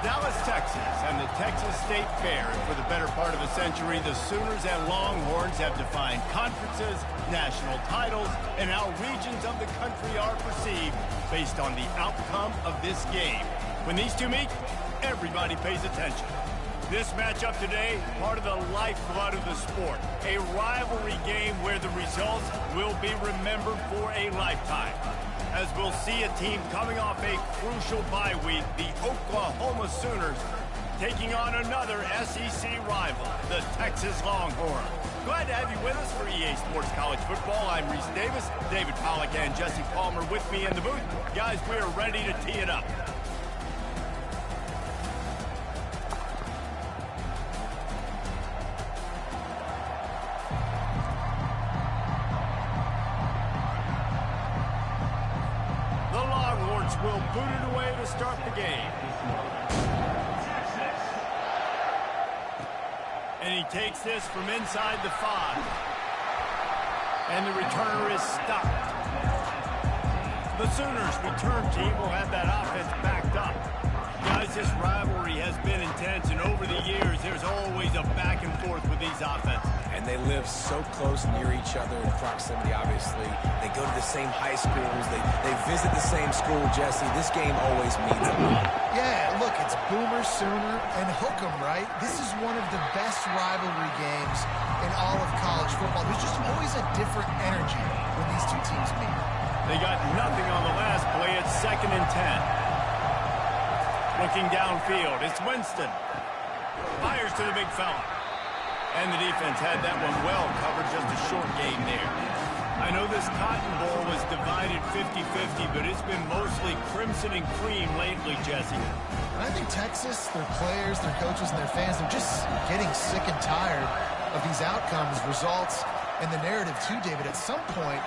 Dallas, Texas, and the Texas State Fair. And for the better part of a century, the Sooners and Longhorns have defined conferences, national titles, and how regions of the country are perceived based on the outcome of this game. When these two meet, everybody pays attention. This matchup today, part of the lifeblood of the sport. A rivalry game where the results will be remembered for a lifetime. As we'll see a team coming off a crucial bye week, the Oklahoma Sooners taking on another SEC rival, the Texas Longhorns. Glad to have you with us for EA Sports College Football. I'm Reese Davis, David Pollack and Jesse Palmer with me in the booth. Guys, we are ready to tee it up. Will boot it away to start the game. And he takes this from inside the 5. And the returner is stopped. The Sooners return team will have that offense backed up. Guys, this rivalry has been intense, and over the years, there's always a back and forth with these offenses. And they live so close near each other in proximity, obviously. They go to the same high schools. They visit the same school, Jesse. This game always means a lot. Yeah, look, it's Boomer, Sooner, and Hook'em, right? This is one of the best rivalry games in all of college football. There's just always a different energy when these two teams meet. They got nothing on the last play. It's 2nd and 10. Looking downfield, it's Winston. Fires to the big fella. And the defense had that one well covered, just a short gain there. I know this Cotton Bowl was divided 50-50, but it's been mostly crimson and cream lately, Jesse. And I think Texas, their players, their coaches, and their fans, they're just getting sick and tired of these outcomes, results, and the narrative too, David. At some point,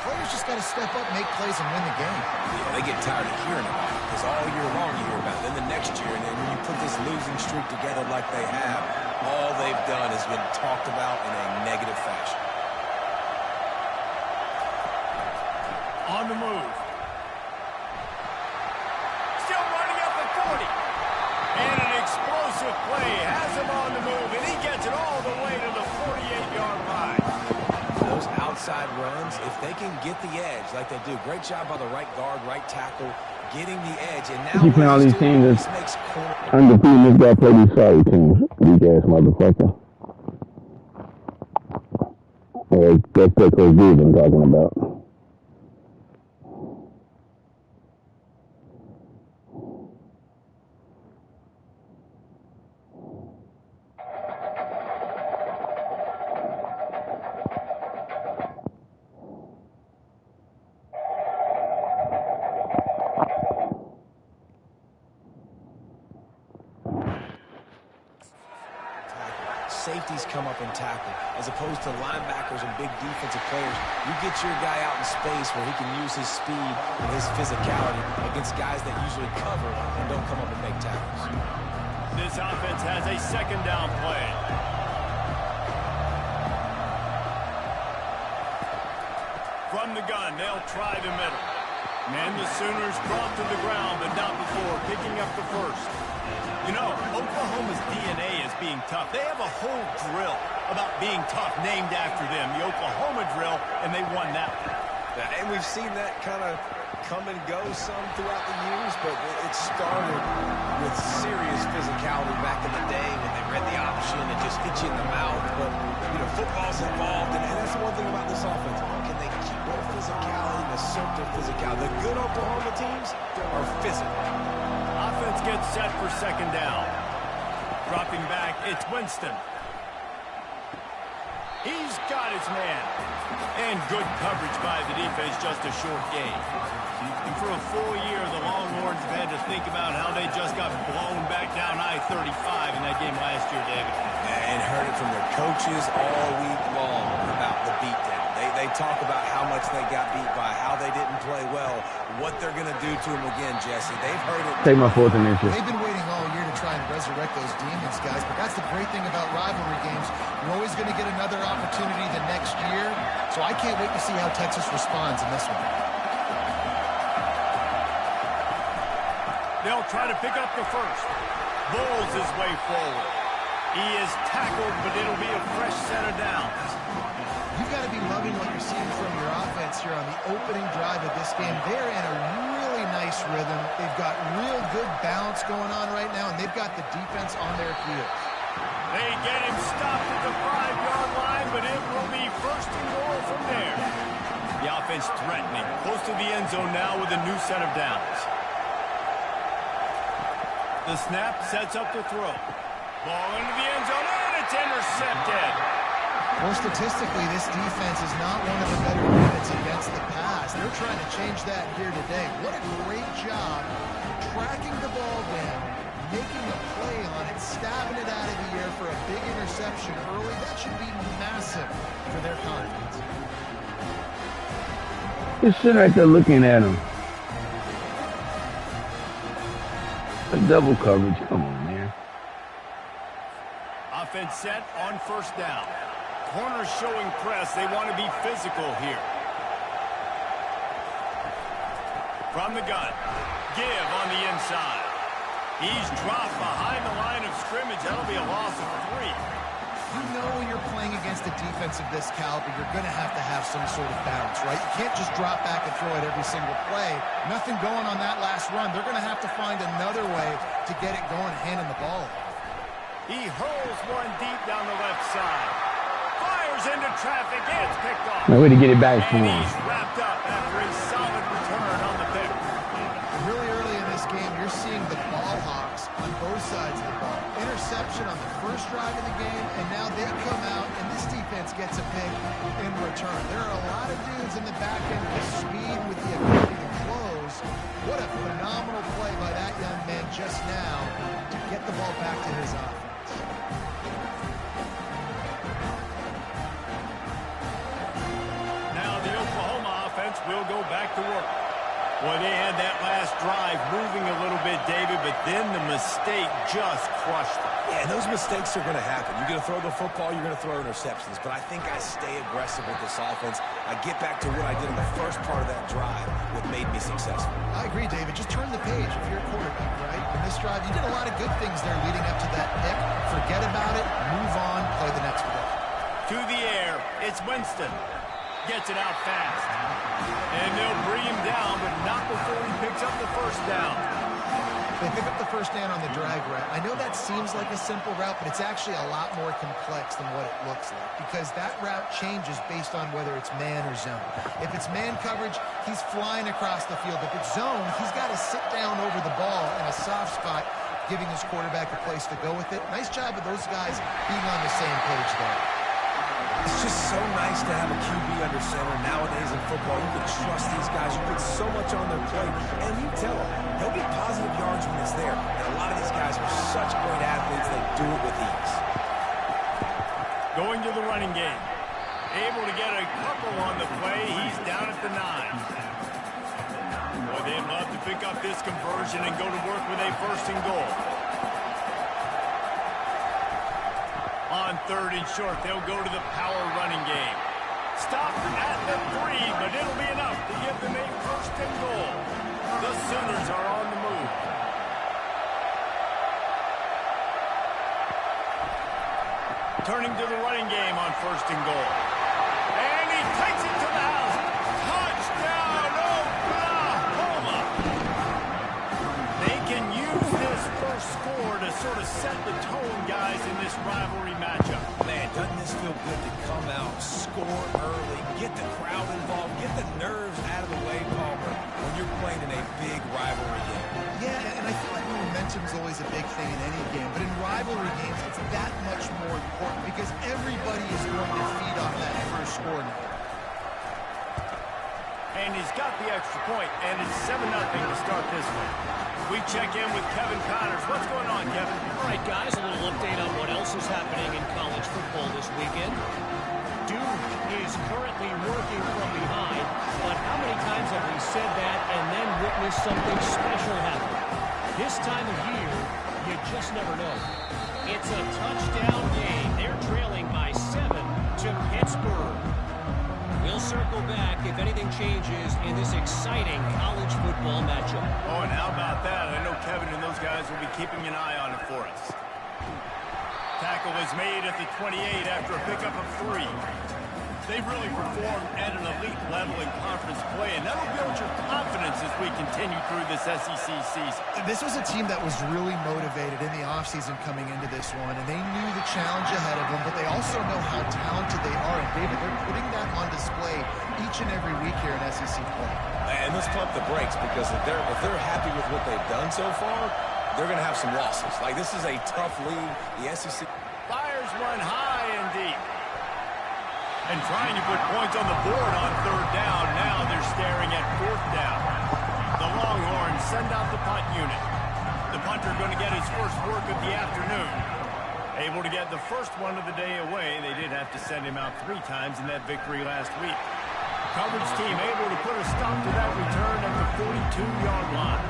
players just got to step up, make plays, and win the game. Yeah, they get tired of hearing about it, because all year long you hear about it. Then the next year, and then when you put this losing streak together like they have, all they've done has been talked about in a negative fashion. On the move. Still running up the 40. And an explosive play has him on the move, and he gets it all the way to the 48-yard line. Those outside runs, if they can get the edge like they do, great job by the right guard, right tackle, getting the edge. And now you playing all these teams that's undefeated. This guy play these sorry teams. Weak ass motherfucker. That's what Coach B's been talking about. Safeties come up and tackle, as opposed to linebackers and big defensive players. You get your guy out in space where he can use his speed and his physicality against guys that usually cover and don't come up and make tackles. This offense has a 2nd down play. From the gun, they'll try the middle. And the Sooners brought to the ground, but not before picking up the first. You know, Oklahoma's DNA is being tough. They have a whole drill about being tough named after them, the Oklahoma drill, and they won that one. And we've seen that kind of come and go some throughout the years, but it started with serious physicality back in the day when they read the option and just hit you in the mouth. But, you know, football's involved, and that's the one thing about this offense. Can they keep their physicality and assert their physicality? The good Oklahoma teams are physical. Offense gets set for 2nd down. Dropping back, it's Winston. He's got his man. And good coverage by the defense, just a short gain. And for a full year, the Longhorns have had to think about how they just got blown back down I-35 in that game last year, David. And heard it from their coaches all week long about the beatdown. They talk about how much they got beat by, how they didn't play well, what they're going to do to them again, Jesse. They've heard it. Take my 4th and inches. They've been waiting all year to try and resurrect those demons, guys. But that's the great thing about rivalry games. You're always going to get another opportunity the next year. So I can't wait to see how Texas responds in this one. They'll try to pick up the first. Bowls his way forward. He is tackled, but it'll be a fresh set of downs. You've got to be loving what you're seeing from your offense here on the opening drive of this game. They're in a really nice rhythm. They've got real good balance going on right now, and they've got the defense on their heels. They get him stopped at the 5-yard line, but it will be first and goal from there. The offense threatening, close to the end zone now with a new set of downs. The snap sets up the throw. Ball into the end zone, and it's intercepted. Well, statistically, this defense is not one of the better units against the pass. They're trying to change that here today. What a great job tracking the ball down, making a play on it, stabbing it out of the air for a big interception early. That should be massive for their confidence. Just sit right there looking at him. A double coverage. Come on, man. Offense set on first down. Corners showing press. They want to be physical here. From the gun. Give on the inside. He's dropped behind the line of scrimmage. That'll be a loss of 3. You know when you're playing against a defense of this caliber, you're going to have some sort of balance, right? You can't just drop back and throw it every single play. Nothing going on that last run. They're going to have to find another way to get it going, handing the ball off. He hurls one deep down the left side. Fires into traffic. It's picked off. No way to get it back to And him. he's wrapped up after a solid return on the pick. Really early in this game, you're seeing the ball hawks on both sides of the ball. Interception on the first drive of the game, and now they come out, and this defense gets a pick in return. There are a lot of dudes in the back end with speed, with the ability to close. What a phenomenal play by that young man just now to get the ball back to his offense. Now the Oklahoma offense will go back to work. Well, they had that last drive moving a little bit, David, but then the mistake just crushed them. Yeah, those mistakes are going to happen. You're going to throw the football, you're going to throw interceptions. But I think I stay aggressive with this offense. I get back to what I did in the first part of that drive, what made me successful. I agree, David. Just turn the page if you're a quarterback, right? In this drive, you did a lot of good things there leading up to that pick. Forget about it, move on, play the next play. To the air, it's Winston. Gets it out fast. And they'll bring him down, but not before he picks up the first down. They pick up the first down on the drag route. I know that seems like a simple route, but it's actually a lot more complex than what it looks like because that route changes based on whether it's man or zone. If it's man coverage, he's flying across the field. If it's zone, he's got to sit down over the ball in a soft spot, giving his quarterback a place to go with it. Nice job of those guys being on the same page there. It's just so nice to have a QB under center. Nowadays in football, you can trust these guys. You put so much on their plate, and you tell them they'll get positive yards when it's there. And a lot of these guys are such great athletes, they do it with ease. Going to the running game. Able to get a couple on the play. He's down at the 9. Boy, they'd love to pick up this conversion and go to work with a first and goal. On 3rd and short, they'll go to the power running game. Stopped at the 3, but it'll be enough to give them a first and goal. The Sooners are on the move. Turning to the running game on 1st and goal. And he takes it to the house. Touchdown, Oklahoma! They can use this first score to sort of set the tone, guys, in this rivalry matchup. Man, doesn't this feel good to come out, score early, get the crowd involved, get the nerves out of the way, Palmer, when you're playing in a big rivalry game. Yeah, and I feel like momentum's always a big thing in any game, but in rivalry games, it's that much more important because everybody is going to feed off that first score now. And he's got the extra point, and it's 7-0 to start this one. We check in with Kevin Connors. What's going on, Kevin? All right, guys, a little update on what else is happening in college football this weekend. Duke is currently working from behind, but how many times have we said that and then witnessed something special happen? This time of year, you just never know. It's a touchdown game. They're trailing by 7 to Pittsburgh. We'll circle back if anything changes in this exciting college football matchup. Oh, and how about that? I know Kevin and those guys will be keeping an eye on it for us. Tackle is made at the 28 after a pickup of 3. They've really performed at an elite level in conference play, and that'll build your confidence as we continue through this SEC season. This was a team that was really motivated in the offseason coming into this one, and they knew the challenge ahead of them, but they also know how talented they are. And, David, they're putting that on display each and every week here in SEC play. And let's pump the brakes, because if they're happy with what they've done so far, they're going to have some losses. Like, this is a tough league. The SEC Fires one high and deep. And trying to put points on the board on 3rd down. Now they're staring at 4th down. The Longhorns send out the punt unit. The punter going to get his first work of the afternoon. Able to get the first one of the day away. They did have to send him out 3 times in that victory last week. Coverage team able to put a stop to that return at the 42-yard line.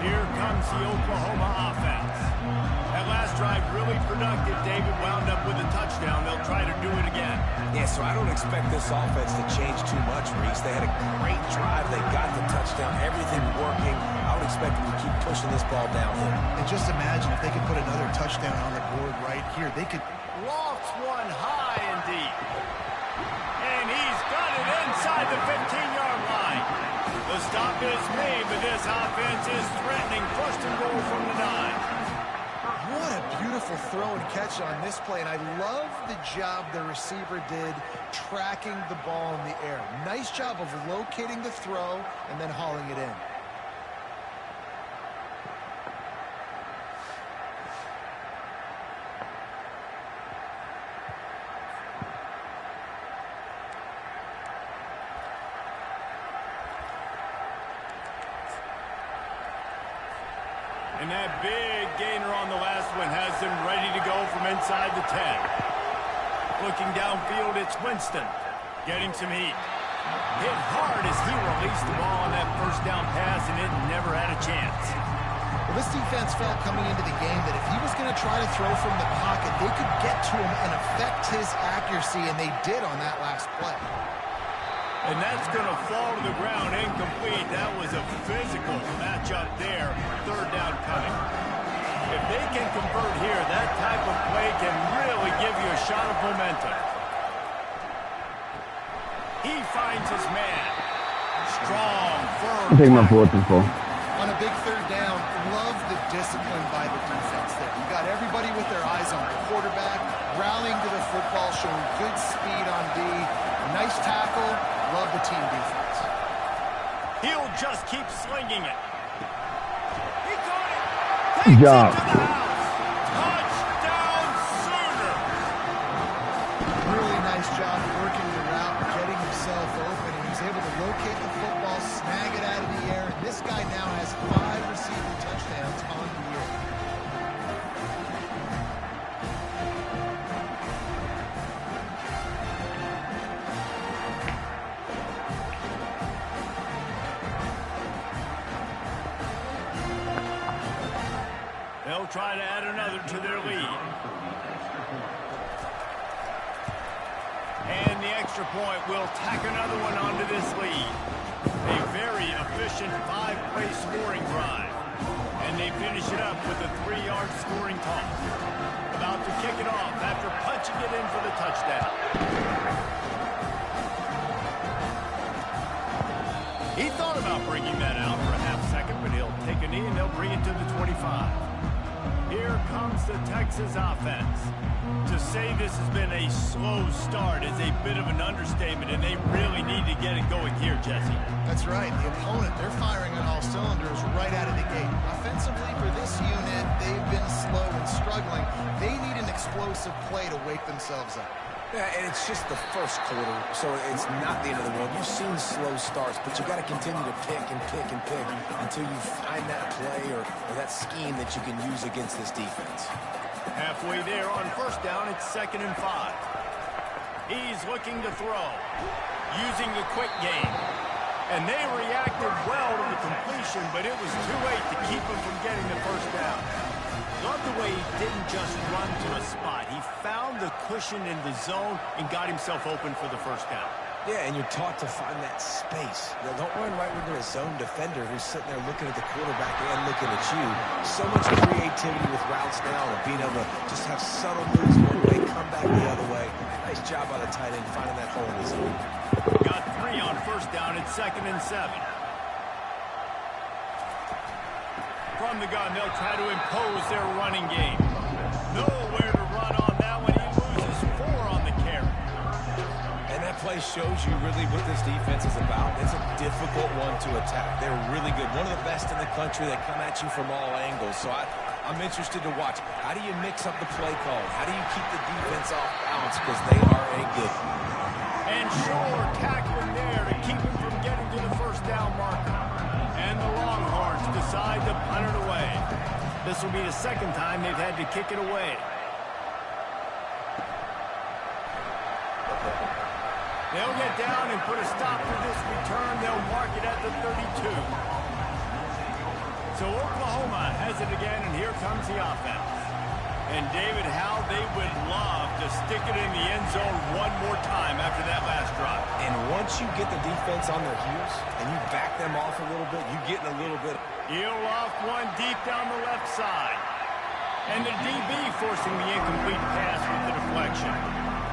Here comes the Oklahoma offense. That last drive really productive. David wound up with a touchdown. They'll try to do it again. Yeah, so I don't expect this offense to change too much, Reese. They had a great drive. They got the touchdown. Everything working. I would expect them to keep pushing this ball downhill. And just imagine if they could put another touchdown on the board right here. They could Lofts one high and deep. And he's got it inside the 15-yard line. The stop is made, but this offense is threatening. First and goal from the 9. What a beautiful throw and catch on this play, and I love the job the receiver did tracking the ball in the air. Nice job of locating the throw and then hauling it in. And that big gainer on the last one has them ready to go from inside the 10. Looking downfield, it's Winston getting some heat. Hit hard as he released the ball on that first down pass, and it never had a chance. Well, this defense felt coming into the game that if he was going to try to throw from the pocket, they could get to him and affect his accuracy, and they did on that last play. And that's going to fall to the ground incomplete. That was a physical matchup there. 3rd down coming. If they can convert here, that type of play can really give you a shot of momentum. He finds his man. Strong, firm. I'll take my 4th and 4. On a big 3rd down, love the discipline by the defense there. You got everybody with their eyes on the quarterback, rallying to the football, showing good speed on D. Nice tackle. Love the team defense. He'll just keep slinging it. He got it. Good Takes job. it to the house. Touchdown, Sooner. Really nice job working the route, getting himself open, and he's able to locate the football, snag it out of the air, and this guy now has 5 receiving touchdowns on the year. They'll try to add another to their lead. And the extra point will tack another one onto this lead. A very efficient 5-play scoring drive. And they finish it up with a 3-yard scoring toss. About to kick it off after punching it in for the touchdown. He thought about bringing that out for a half second, but he'll take a knee and they'll bring it to the 25. Here comes the Texas offense. To say this has been a slow start is a bit of an understatement, and they really need to get it going here, Jesse. That's right. The opponent, they're firing on all cylinders right out of the gate. Offensively for this unit, they've been slow and struggling. They need an explosive play to wake themselves up. Yeah, and it's just the first quarter, so it's not the end of the world. You've seen slow starts, but you got to continue to pick and pick and pick until you find that play or that scheme that you can use against this defense. Halfway there on first down, it's 2nd and 5. He's looking to throw, using the quick game. And they reacted well to the completion, but it was too late to keep him from getting the first down. Love the way he didn't just run to a spot. He found the cushion in the zone and got himself open for the first down. Yeah, and you're taught to find that space. You know, don't run right into a zone defender who's sitting there looking at the quarterback and looking at you. So much creativity with routes now and being able to just have subtle moves one way, come back the other way. Nice job by the tight end finding that hole in the zone. Got 3 on first down at 2nd and 7. From the gun, they'll try to impose their running game. Nowhere to run on that one. He loses 4 on the carry. And that play shows you really what this defense is about. It's a difficult one to attack. They're really good. One of the best in the country. They come at you from all angles. So I'm interested to watch. How do you mix up the play call? How do you keep the defense off balance? Because they are a good one. And sure, tackling there to keep him from getting to the first down marker. And the Longhorns decide to punt it away. This will be the 2nd time they've had to kick it away. They'll get down and put a stop to this return. They'll mark it at the 32. So Oklahoma has it again, and here comes the offense. And David, how they would love to stick it in the end zone one more time after that last drive. And once you get the defense on their heels and you back them off a little bit, you get in a little bit. He'll off one deep down the left side. And the DB forcing the incomplete pass with the deflection.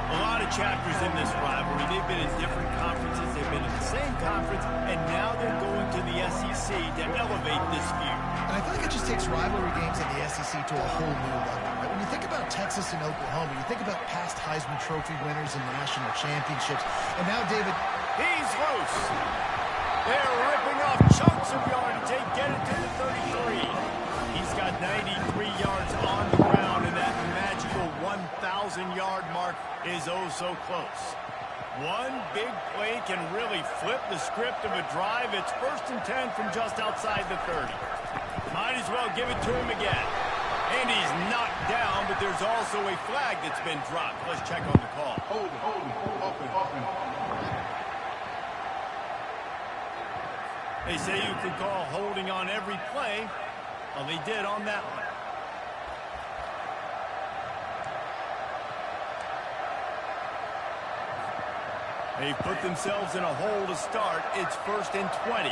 A lot of chapters in this rivalry. They've been in different conferences. They've been in the same conference. And now they're going to the SEC to elevate this feud. And I feel like it just takes rivalry games in the SEC to a whole new level. Right? When you think about Texas and Oklahoma, you think about past Heisman Trophy winners and national championships. And now, David, he's loose. They're ripping off chunks of yardage. They get it to the 33. He's got 93 yards on the ground, and that magical 1,000-yard mark is oh so close. One big play can really flip the script of a drive. It's 1st and 10 from just outside the 30. Might as well give it to him again. And he's knocked down, but there's also a flag that's been dropped. Let's check on the call. Hold open. They say you could call holding on every play. Well, they did on that one. They've put themselves in a hole to start. It's 1st and 20.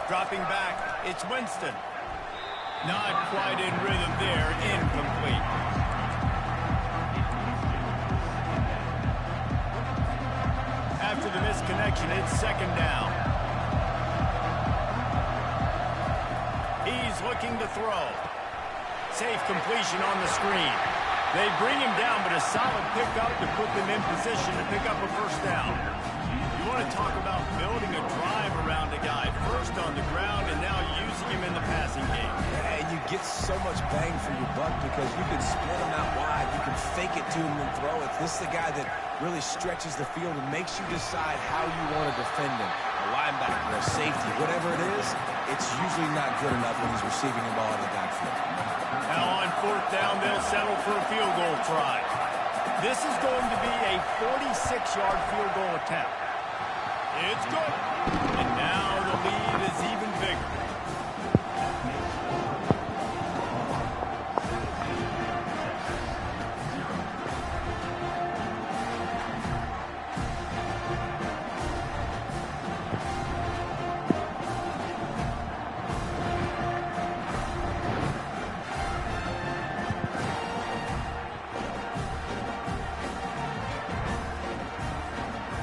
Dropping back, it's Winston. Not quite in rhythm there, incomplete. After the misconnection, it's 2nd down. He's looking to throw. Safe completion on the screen. They bring him down, but a solid pickup to put them in position to pick up a 1st down. You want to talk about building a drive around a guy. First on the ground and now using him in the passing game. And you get so much bang for your buck because you can split him out wide. You can fake it to him and throw it. This is the guy that really stretches the field and makes you decide how you want to defend him. A linebacker, a safety, whatever it is, it's usually not good enough when he's receiving the ball in the backfield. Now on 4th down, they'll settle for a field goal try. This is going to be a 46-yard field goal attempt. It's good. And now the lead is even bigger.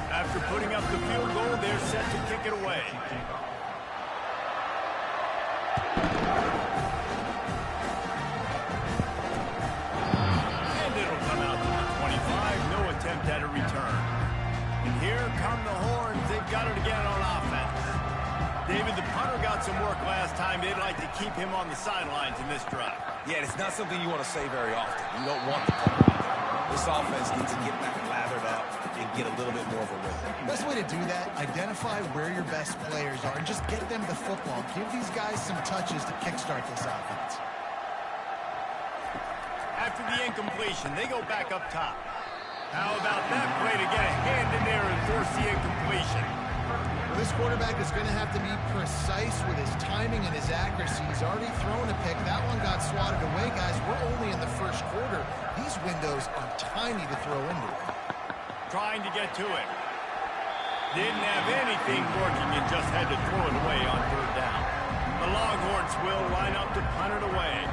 After putting up the field goal, they're set to kick it away. And it'll come out to the 25. No attempt at a return. And here come the Horns. They've got it again on offense. David, the punter got some work last time. They'd like to keep him on the sidelines in this drive. Yeah, it's not something you want to say very often. You don't want the punter. This offense needs to get back lathered up and get a little bit more of a rhythm. best way to do that, identify where your best players are and just get them the football. Give these guys some touches to kickstart this offense. After the incompletion, they go back up top. How about that play to get a hand in there and force the incompletion? This quarterback is going to have to be precise with his timing and his accuracy. He's already thrown a pick. That one got swatted away, guys. We're only in the first quarter. These windows are tiny to throw into. Trying to get to it. Didn't have anything working and just had to throw it away on third down. The Longhorns will line up to punt it away.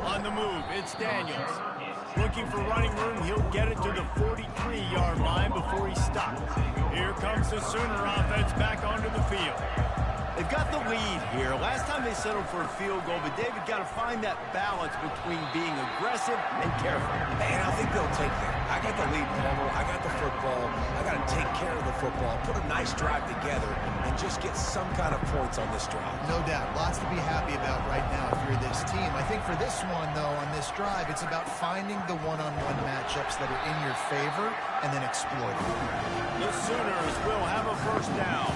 On the move, it's Daniels. Looking for running room, he'll get it to the 43-yard line before he stops. Here comes the Sooner offense back onto the field. They've got the lead here. Last time they settled for a field goal, but David got to find that balance between being aggressive and careful. And I think they'll take that. I got the lead, Palmer. I got the football. I got to take care of the football, put a nice drive together, and just get some kind of points on this drive. No doubt. Lots to be happy about right now if you're this team. I think for this one, though, on this drive, it's about finding the one-on-one matchups that are in your favor and then exploiting them. The Sooners will have a first down.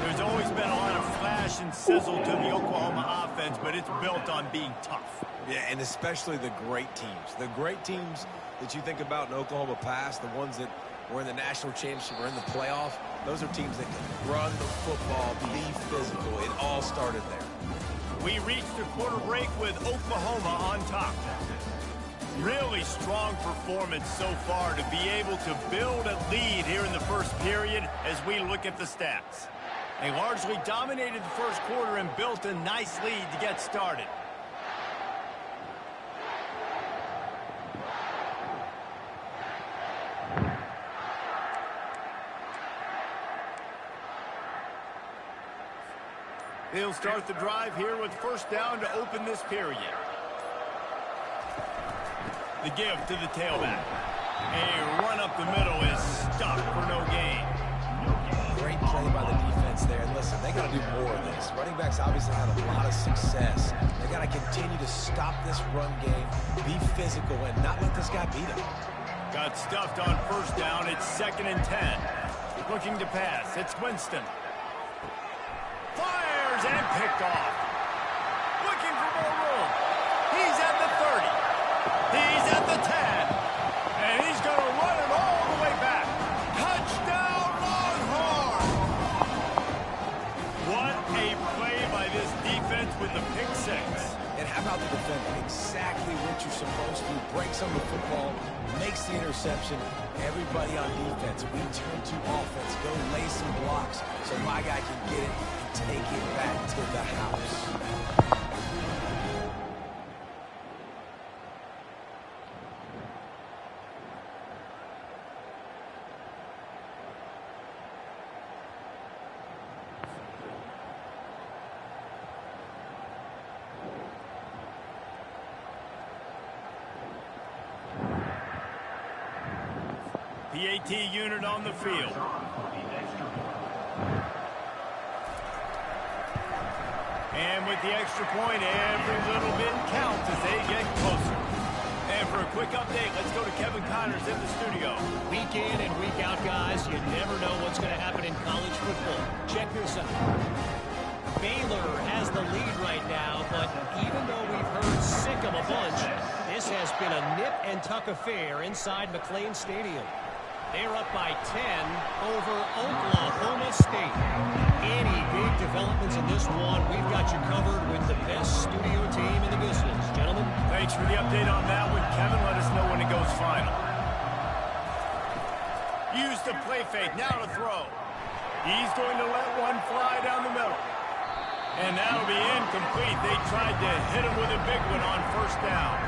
There's always been a lot of flash and sizzle to the Oklahoma offense, but it's built on being tough. Yeah, and especially the great teams. The great teams that you think about in Oklahoma past, the ones that were in the national championship or in the playoff, those are teams that can run the football, be physical. It all started there. We reached the quarter break with Oklahoma on top. Really strong performance so far to be able to build a lead here in the first period as we look at the stats. They largely dominated the first quarter and built a nice lead to get started. They'll start the drive here with first down to open this period. The give to the tailback. A run up the middle is stopped for no gain. Great play by the defense there. And listen, they got to do more of this. Running backs obviously had a lot of success. They got to continue to stop this run game, be physical, and not let this guy beat them. Got stuffed on first down. It's 2nd and 10. Looking to pass. It's Winston. Fires and picked off. Looking for more room. He's at the 30. He's at the 10. And he's going to run it all the way back. Touchdown, Longhorn! What a play by this defense with the pick six. And how about the defender? Exactly what you're supposed to. Breaks on the football, makes the interception. Everybody on defense, we turn to offense. Go lay some blocks so my guy can get it and take it back to the house. PAT unit on the field. And with the extra point, every little bit counts as they get closer. And for a quick update, let's go to Kevin Connors in the studio. Week in and week out, guys, you never know what's going to happen in college football. Check this out. Baylor has the lead right now, but even though we've heard sick of a bunch, this has been a nip-and-tuck affair inside McLean Stadium. They're up by 10 over Oklahoma State. Any big developments in this one, we've got you covered with the best studio team in the business. Gentlemen. Thanks for the update on that one, Kevin. Let us know when it goes final. Use the play fake. Now to throw. He's going to let one fly down the middle. And that'll be incomplete. They tried to hit him with a big one on first down.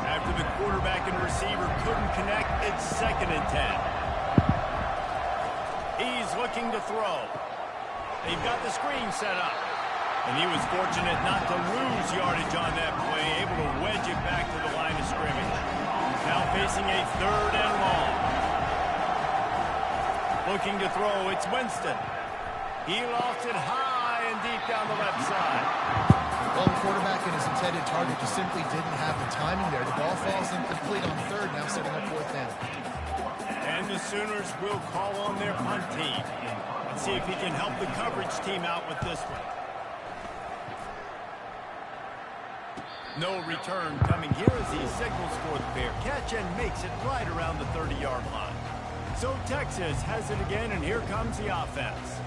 After the quarterback and receiver couldn't connect, it's 2nd and 10. He's looking to throw. They've got the screen set up. And he was fortunate not to lose yardage on that play, able to wedge it back to the line of scrimmage. Now facing a 3rd and long. Looking to throw, it's Winston. He lofts it high and deep down the left side. Well, the quarterback and his intended target just simply didn't have the timing there. The ball falls incomplete on 3rd, now setting up 4th down. And the Sooners will call on their punt team. Let's see if he can help the coverage team out with this one. No return coming here as he signals for the fair catch and makes it right around the 30-yard line. So Texas has it again, and here comes the offense.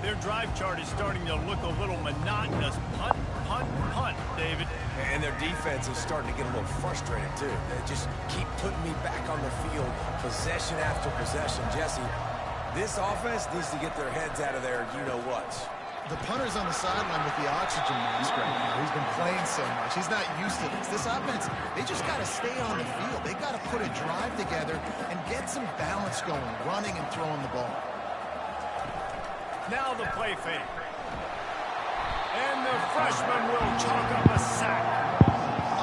Their drive chart is starting to look a little monotonous. Punt, punt, punt, David. And their defense is starting to get a little frustrated, too. They just keep putting me back on the field, possession after possession. Jesse, this offense needs to get their heads out of there, you-know-whats. The punter's on the sideline with the oxygen mask right now. He's been playing so much. He's not used to this. This offense, they just got to stay on the field. They got to put a drive together and get some balance going, running and throwing the ball. Now the play fake. And the freshman will chalk up a sack.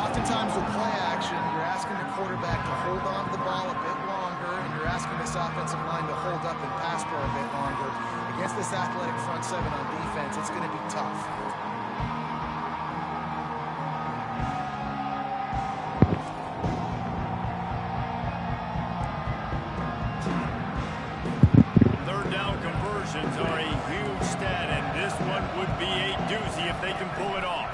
Oftentimes with play action, you're asking the quarterback to hold on to the ball a bit longer, and you're asking this offensive line to hold up and pass for a bit longer. Against this athletic front seven on defense, it's going to be tough. Third down conversions are a huge stat, and this one would be a doozy if they can pull it off.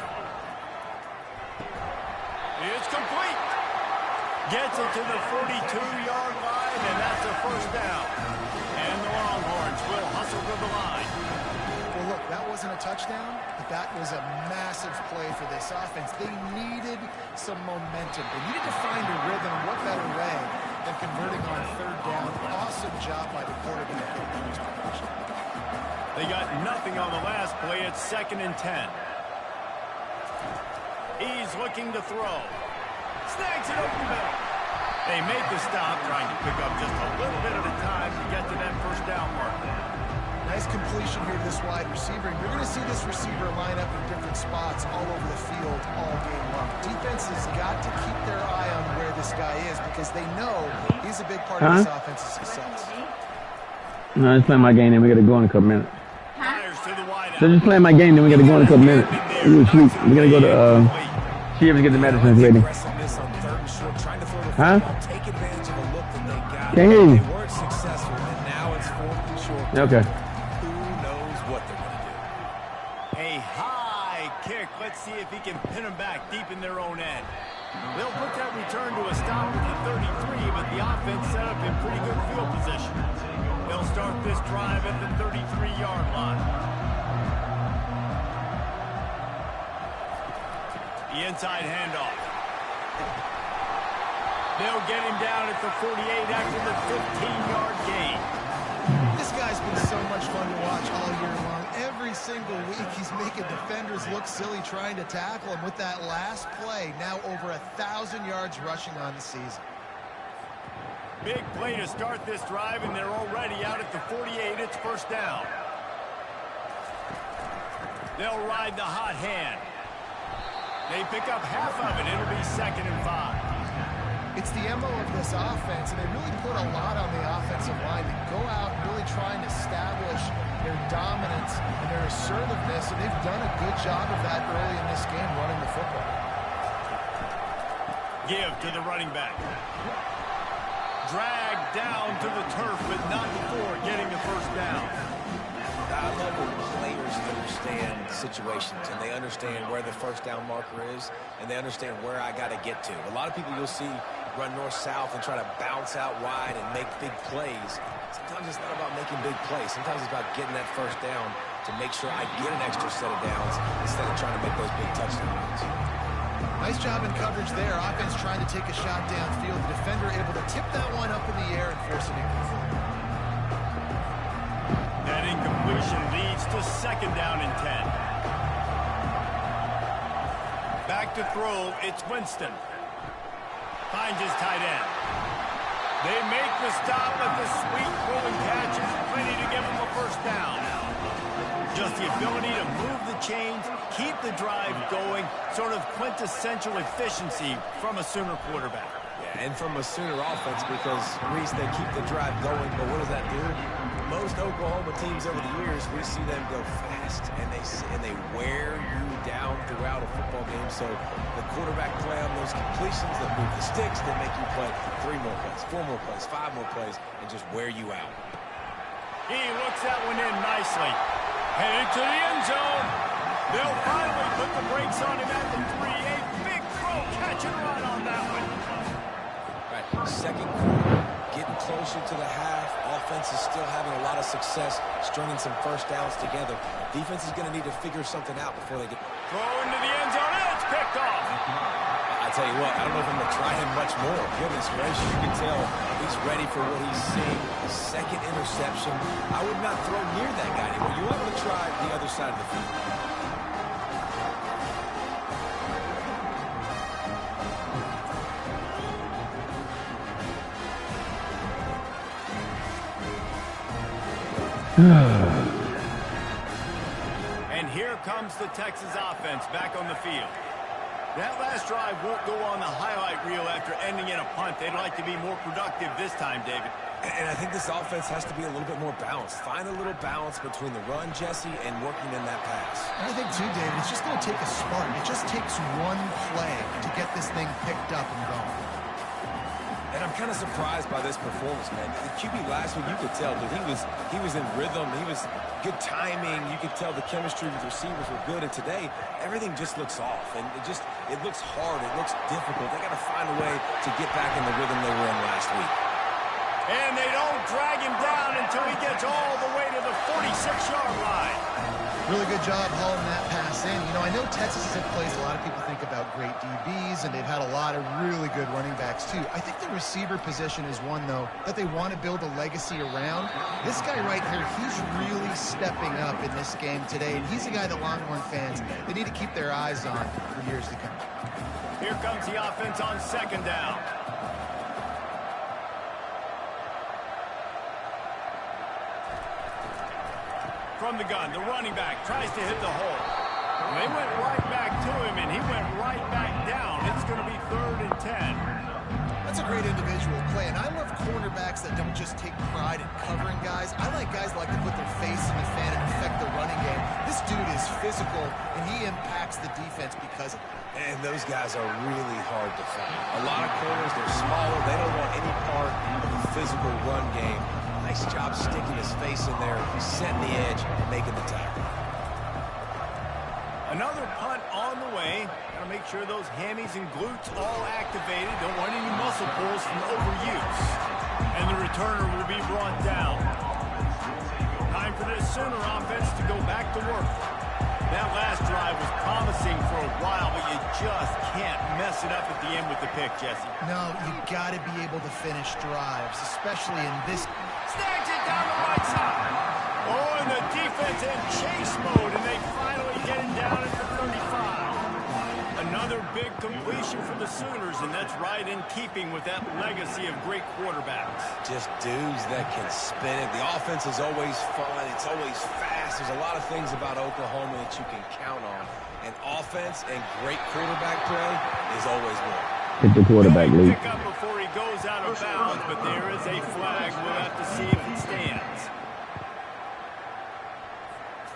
It's complete. Gets it to the 42-yard line, and that's a first down. And the Longhorns will hustle to the line. Well, look, that wasn't a touchdown, but that was a massive play for this offense. They needed some momentum. They needed to find a rhythm. What better way than converting on third down? Awesome job by the quarterback. They got nothing on the last play. It's 2nd and 10. He's looking to throw. Snags it over the middle. They make the stop, trying to pick up just a little bit at a time to get to that first down mark. Nice completion here to this wide receiver. You're going to see this receiver line up in different spots all over the field all game long. Defense has got to keep their eye on where this guy is because they know he's a big part of this offense's success. No, just playing my game, then we got to go in a couple minutes. Fires to the wide So just playing my game, then we got to go in a couple minutes. We got to go to, see if we get the medicines ready. Huh? Can't hear you. They weren't successful, and now it's 4th and short. Okay. Who knows what they're going to do? A high kick. Let's see if he can pin them back deep in their own end. They'll put that return to a stop at the 33, but the offense set up in pretty good field position. They'll start this drive at the 33-yard line. The inside handoff. They'll get him down at the 48 after the 15-yard gain. This guy's been so much fun to watch all year long. Every single week he's making defenders look silly trying to tackle him with that last play. Now over 1,000 yards rushing on the season. Big play to start this drive, and they're already out at the 48. It's first down. They'll ride the hot hand. They pick up half of it. It'll be 2nd and 5. It's the MO of this offense, and they really put a lot on the offensive line to go out and really try and establish their dominance and their assertiveness, and they've done a good job of that early in this game running the football. Give to the running back. Dragged down to the turf, but not before getting the first down. I love when players understand situations and they understand where the first down marker is and they understand where I got to get to. A lot of people you'll see run north-south and try to bounce out wide and make big plays. Sometimes it's not about making big plays. Sometimes it's about getting that first down to make sure I get an extra set of downs instead of trying to make those big touchdowns. Nice job in coverage there. Offense trying to take a shot downfield. The defender able to tip that one up in the air and force it incomplete. That incompletion leads to 2nd down and 10. Back to throw, it's Winston. Finds his tight end. They make the stop, but the sweet throw and catch is plenty to give them a first down. Just the ability to move the chains, keep the drive going, sort of quintessential efficiency from a Sooner quarterback. Yeah, and from a Sooner offense because, Reese, they keep the drive going, but what does that do? Most Oklahoma teams over the years, we see them go fast, and they wear you down throughout a football game. So the quarterback play on those completions that move the sticks, that make you play 3 more plays, 4 more plays, 5 more plays, and just wear you out. He looks that one in nicely. Headed to the end zone. They'll finally put the brakes on him at the 3. A big catch and run on that one. Right, second quarter, getting closer to the half. Offense is still having a lot of success stringing some first downs together. Defense is going to need to figure something out before they get... Throw into the end zone, and it's picked off. I tell you what, I don't know if I'm going to try him much more. Goodness gracious, you can tell he's ready for what he's seeing. Second interception. I would not throw near that guy anymore. You want to try the other side of the field. And here comes the Texas offense back on the field. That last drive won't go on the highlight reel after ending in a punt. They'd like to be more productive this time, David. And I think this offense has to be a little bit more balanced. Find a little balance between the run, Jesse, and working in that pass. And I think, too, David, it's just going to take a spark. It just takes one play to get this thing picked up and going. And I'm kind of surprised by this performance, man. The QB last week, you could tell, dude, he was in rhythm. He was good timing. You could tell the chemistry with receivers were good. And today, everything just looks off. And it looks hard. It looks difficult. They got to find a way to get back in the rhythm they were in last week. And they don't drag him down until he gets all the way to the 46-yard line. Really good job hauling that pass in. You know, I know Texas is a place a lot of people think about great DBs, and they've had a lot of really good running backs, too. I think the receiver position is one, though, that they want to build a legacy around. This guy right here, he's really stepping up in this game today, and he's a guy that Longhorn fans, they need to keep their eyes on for years to come. Here comes the offense on second down. From the gun, the running back tries to hit the hole. They went right back to him, and he went right back down. It's going to be 3rd and 10. That's a great individual play, and I love cornerbacks that don't just take pride in covering guys. I like guys that like to put their face in the fan and affect the running game. This dude is physical, and he impacts the defense because of it. And those guys are really hard to find. A lot of corners, they're smaller. They don't want any part of the physical run game. Nice job sticking his face in there, setting the edge, making the tackle. Another punt on the way. Got to make sure those hammies and glutes all activated. Don't want any muscle pulls from overuse. And the returner will be brought down. Time for this Sooner offense to go back to work. That last drive was promising for a while, but you just can't mess it up at the end with the pick, Jesse. No, you got to be able to finish drives, especially in this. Snags it down the right side. Oh, and the defense in chase mode, and they finally get him down at the 35. Another big completion for the Sooners, and that's right in keeping with that legacy of great quarterbacks. Just dudes that can spin it. The offense is always fun. It's always fast. There's a lot of things about Oklahoma that you can count on. And offense and great quarterback play is always one. Hit the quarterback, Lee. Pick up before he goes out of bounds, but there is a flag. We'll have to see if it stands.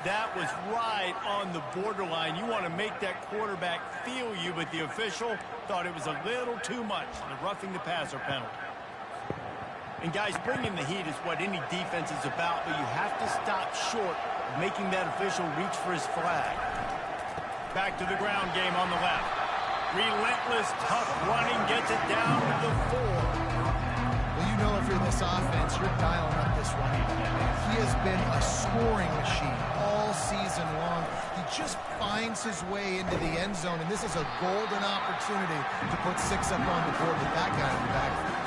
That was right on the borderline. You want to make that quarterback feel you, but the official thought it was a little too much. The roughing the passer penalty. And guys, bringing the heat is what any defense is about, but you have to stop short of making that official reach for his flag. Back to the ground game on the left. Relentless, tough running, gets it down to the 4. Well, you know if you're this offense, you're dialing up this running back. He has been a scoring machine all season long. He just finds his way into the end zone, and this is a golden opportunity to put 6 up on the board with that guy in the backfield.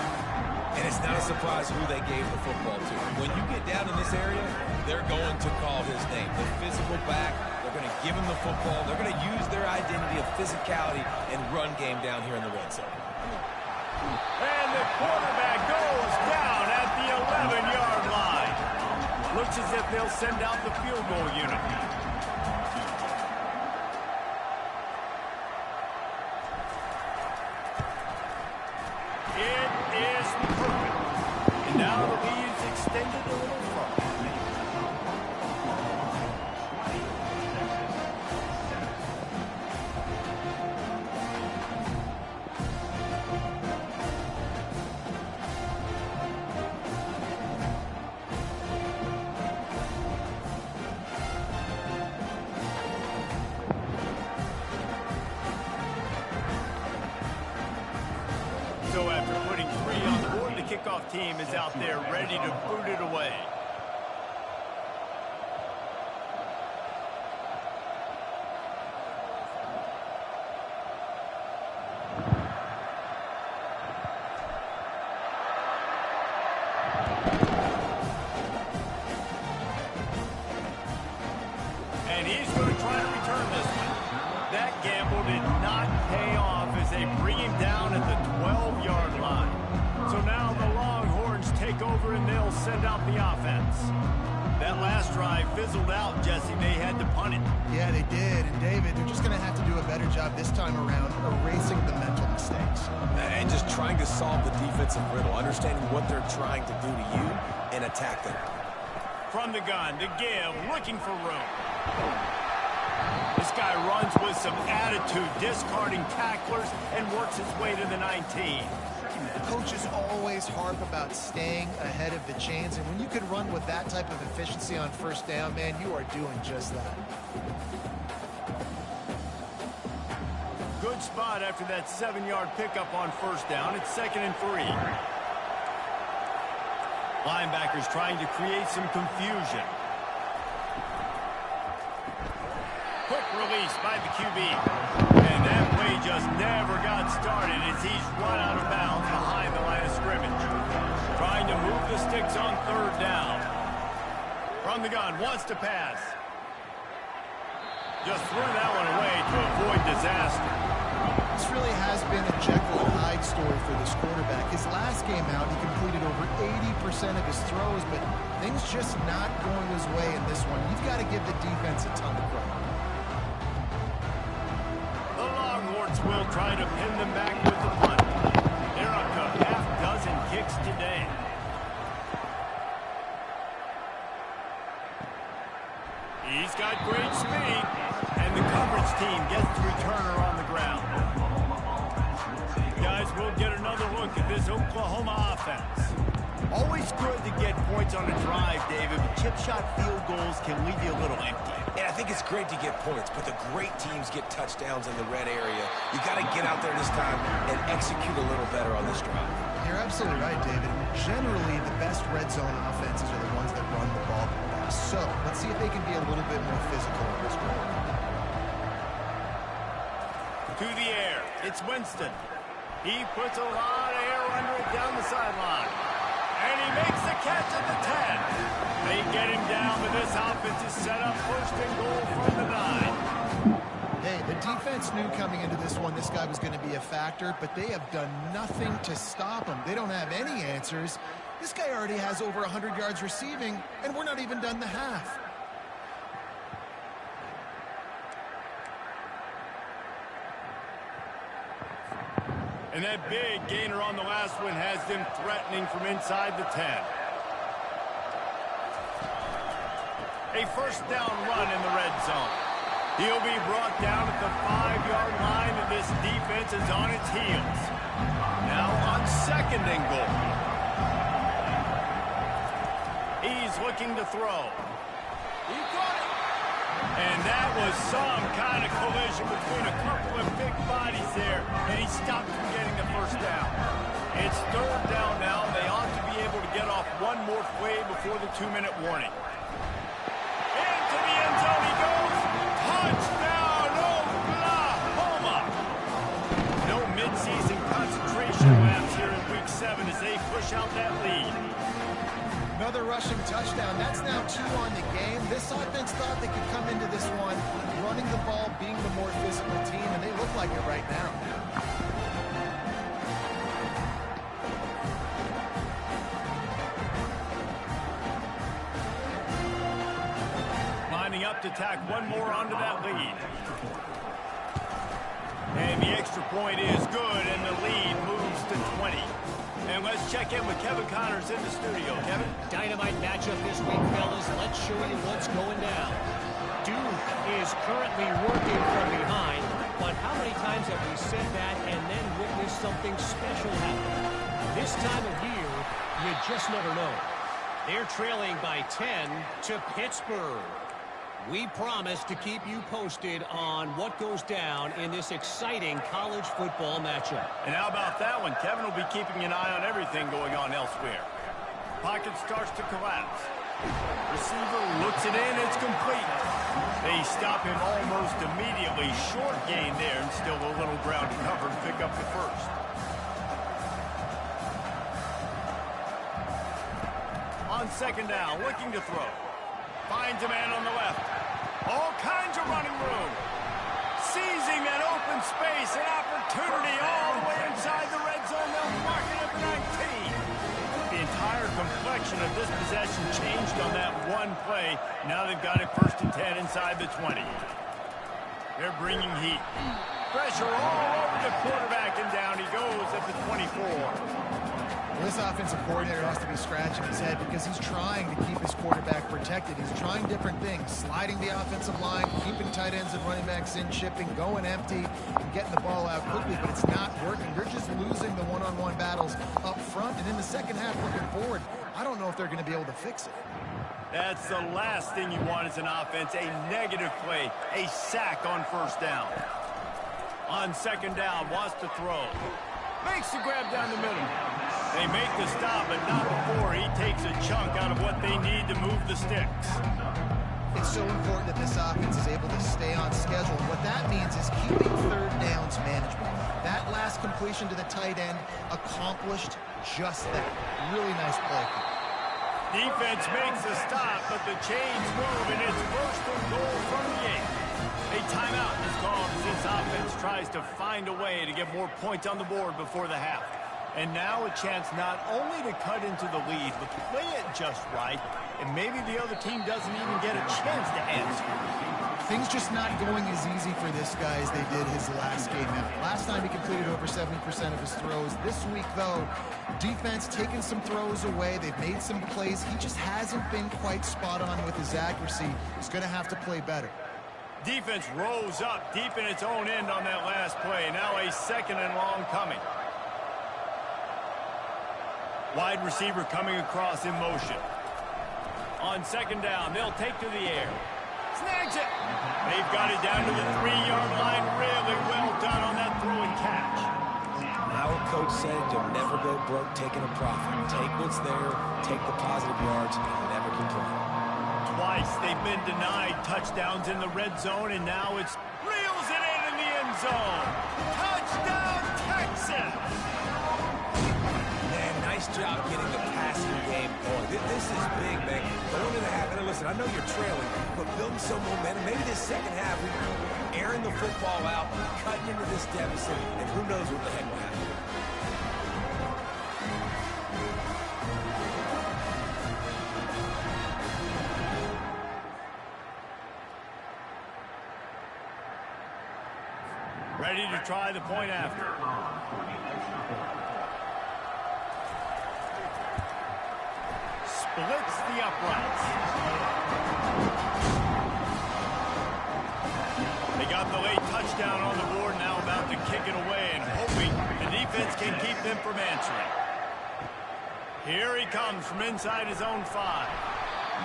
And it's not a surprise who they gave the football to. When you get down in this area, they're going to call his name. The physical back, they're going to give him the football. They're going to use their identity of physicality and run game down here in the red zone. And the quarterback goes down at the 11-yard line. Looks as if they'll send out the field goal unit. It is perfect. And now the lead is extended a little further. kickoff team is out there ready to boot it away. And he's going to try to return this one. That gamble did not pay off as they bring him down at the 12-yard line. So now the Longhorns take over and they'll send out the offense. That last drive fizzled out, Jesse. They had to punt it. Yeah, they did. And David, they're just going to have to do a better job this time around erasing the mental mistakes. And just trying to solve the defensive riddle, understanding what they're trying to do to you and attack them. From the gun, to give, looking for room. This guy runs with some attitude, discarding tacklers, and works his way to the 19. Coaches always harp about staying ahead of the chains, and when you can run with that type of efficiency on first down, man, you are doing just that. Good spot after that 7-yard pickup on first down. It's 2nd and 3. Linebackers trying to create some confusion. Quick release by the QB. And that play just never got started as he's run out of bounds behind the line of scrimmage. Trying to move the sticks on 3rd down. From the gun, wants to pass. Just threw that one away to avoid disaster. This really has been a Jekyll and Hyde story for this quarterback. His last game out, he completed over 80% of his throws, but things just not going his way in this one. You've got to give the defense a ton of credit. The Longhorns will try to pin them back with the punt. They're up to a half dozen kicks today. He's got great speed, and the coverage team gets the returner on the ground. Guys, we'll get another look at this Oklahoma offense. Always good to get points on a drive, David, but chip shot field goals can leave you a little empty. And I think it's great to get points, but the great teams get touchdowns in the red area. You got to get out there this time and execute a little better on this drive. You're absolutely right, David. Generally, the best red zone offenses are the ones that run the ball the best. So, let's see if they can be a little bit more physical in this drive. To the air, it's Winston. He puts a lot of air under it down the sideline. And he makes the catch at the 10. They get him down, but this offense is set up 1st and goal from the 9. Hey, the defense knew coming into this one this guy was going to be a factor, but they have done nothing to stop him. They don't have any answers. This guy already has over 100 yards receiving, and we're not even done the half. And that big gainer on the last one has them threatening from inside the 10. A 1st down run in the red zone. He'll be brought down at the 5-yard line, and this defense is on its heels. Now on 2nd and goal. He's looking to throw. He caught it. And that was some kind of collision between a couple of big bodies there, and he stopped from getting the 1st down. It's 3rd down now. They ought to be able to get off one more play before the 2-minute warning. Into the end zone he goes. Touchdown, Oklahoma! No midseason concentration laps here in Week 7 as they push out that lead. Another rushing touchdown. That's now 2 on the game. This offense thought they could come into this one running the ball, being the more physical team, and they look like it right now. Lining up to tack one more onto that lead. And the extra point is good, and the lead moves to 20. And let's check in with Kevin Connors in the studio. Kevin? Dynamite matchup this week, fellas. Let's show you what's going down. Duke is currently working from behind, but how many times have we said that and then witnessed something special happen? This time of year, you just never know. They're trailing by 10 to Pittsburgh. We promise to keep you posted on what goes down in this exciting college football matchup. And how about that one? Kevin will be keeping an eye on everything going on elsewhere. Pocket starts to collapse. Receiver looks it in. It's complete. They stop him almost immediately. Short gain there, and still a little ground to cover to pick up the first. On second down, looking to throw. Finds a man on the left. All kinds of running room. Seizing that open space, an opportunity all the way inside the red zone. They'll mark it at the 19. The entire complexion of this possession changed on that one play. Now they've got it 1st and 10 inside the 20. They're bringing heat. Pressure all over the quarterback, and down he goes at the 24. This offensive coordinator has to be scratching his head because he's trying to keep his quarterback protected. He's trying different things, sliding the offensive line, keeping tight ends and running backs in, shipping, going empty, and getting the ball out quickly, but it's not working. They're just losing the one-on-one battles up front, and in the second half looking forward, I don't know if they're going to be able to fix it. That's the last thing you want as an offense, a negative play, a sack on 1st down. On 2nd down, wants to throw. Makes the grab down the middle. They make the stop, but not before he takes a chunk out of what they need to move the sticks. It's so important that this offense is able to stay on schedule. What that means is keeping 3rd downs management. That last completion to the tight end accomplished just that. Really nice play. Defense makes the stop, but the chains move, and it's 1st and goal from the 8. A timeout is called as this offense tries to find a way to get more points on the board before the half. And now a chance not only to cut into the lead, but to play it just right, and maybe the other team doesn't even get a chance to answer. Things just not going as easy for this guy as they did his last game out. Last time he completed over 70% of his throws. This week, though, defense taking some throws away. They've made some plays. He just hasn't been quite spot on with his accuracy. He's going to have to play better. Defense rose up deep in its own end on that last play. Now a 2nd and long coming. Wide receiver coming across in motion. On 2nd down, they'll take to the air. Snags it. They've got it down to the 3-yard line. Really well done on that throw and catch. Our coach said you'll never go broke taking a profit. Take what's there, take the positive yards, and never complain. Twice they've been denied touchdowns in the red zone, and now it's reels it in the end zone. Touchdown, Texas! Man, nice job getting the passing game going. This is big, man. Going to the half, and listen, I know you're trailing, but building some momentum. Maybe this second half, we're airing the football out, cutting into this deficit, and who knows what the heck will happen. Ready to try the point after. Splits the uprights. They got the late touchdown on the board, now about to kick it away and hoping the defense can keep them from answering. Here he comes from inside his own 5.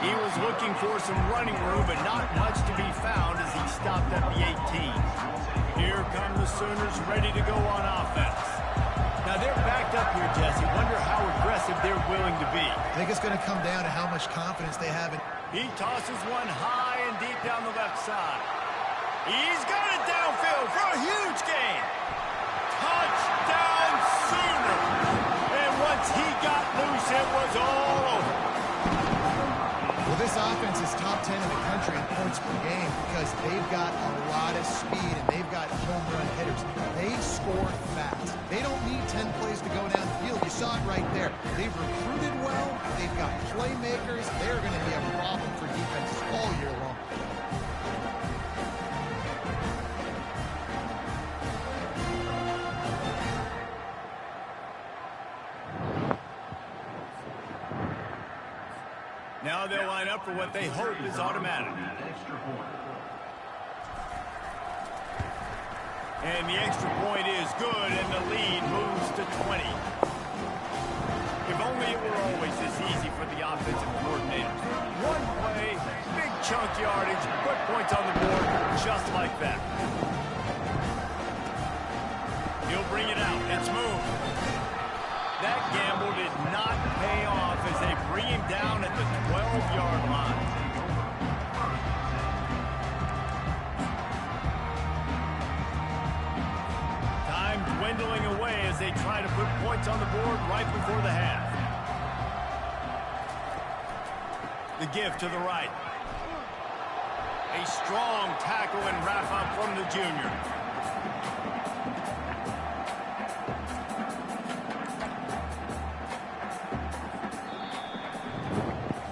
He was looking for some running room, but not much to be found as he stopped at the 18. Here come the Sooners ready to go on offense. Now they're backed up here, Jesse. Wonder how aggressive they're willing to be. I think it's going to come down to how much confidence they have in. He tosses one high and deep down the left side. He's got it downfield for a huge gain. Touchdown Sooners! And once he got loose, it was all over. Well, this offense is top 10 in the country in points per game because they've got a lot of speed and they've got home run hitters. They score fast. They don't need 10 plays to go down the field. You saw it right there. They've recruited well. They've got playmakers. They're going to be a problem for defenses all year long. Now they'll line up for what they hope is automatic. And the extra point is good, and the lead moves to 20. If only it were always this easy for the offensive coordinator. One play, big chunk yardage, put points on the board just like that. He'll bring it out. It's moved. That gamble did not pay off as they bring him down at the 12-yard line. Time dwindling away as they try to put points on the board right before the half. The give to the right. A strong tackle and wrap-up from the junior.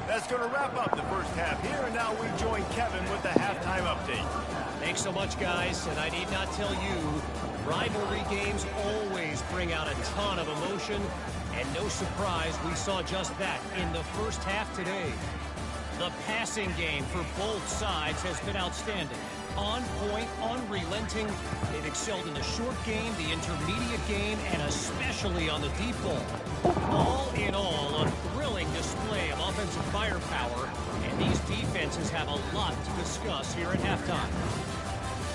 That's going to wrap up the first half here, and now we join Kevin with the halftime update. Thanks so much, guys, and I need not tell you, rivalry games always bring out a ton of emotion, and no surprise we saw just that in the first half today. The passing game for both sides has been outstanding. On point, unrelenting. They've excelled in the short game, the intermediate game, and especially on the deep ball. All in all, a thrilling display of offensive firepower, and these defenses have a lot to discuss here at halftime.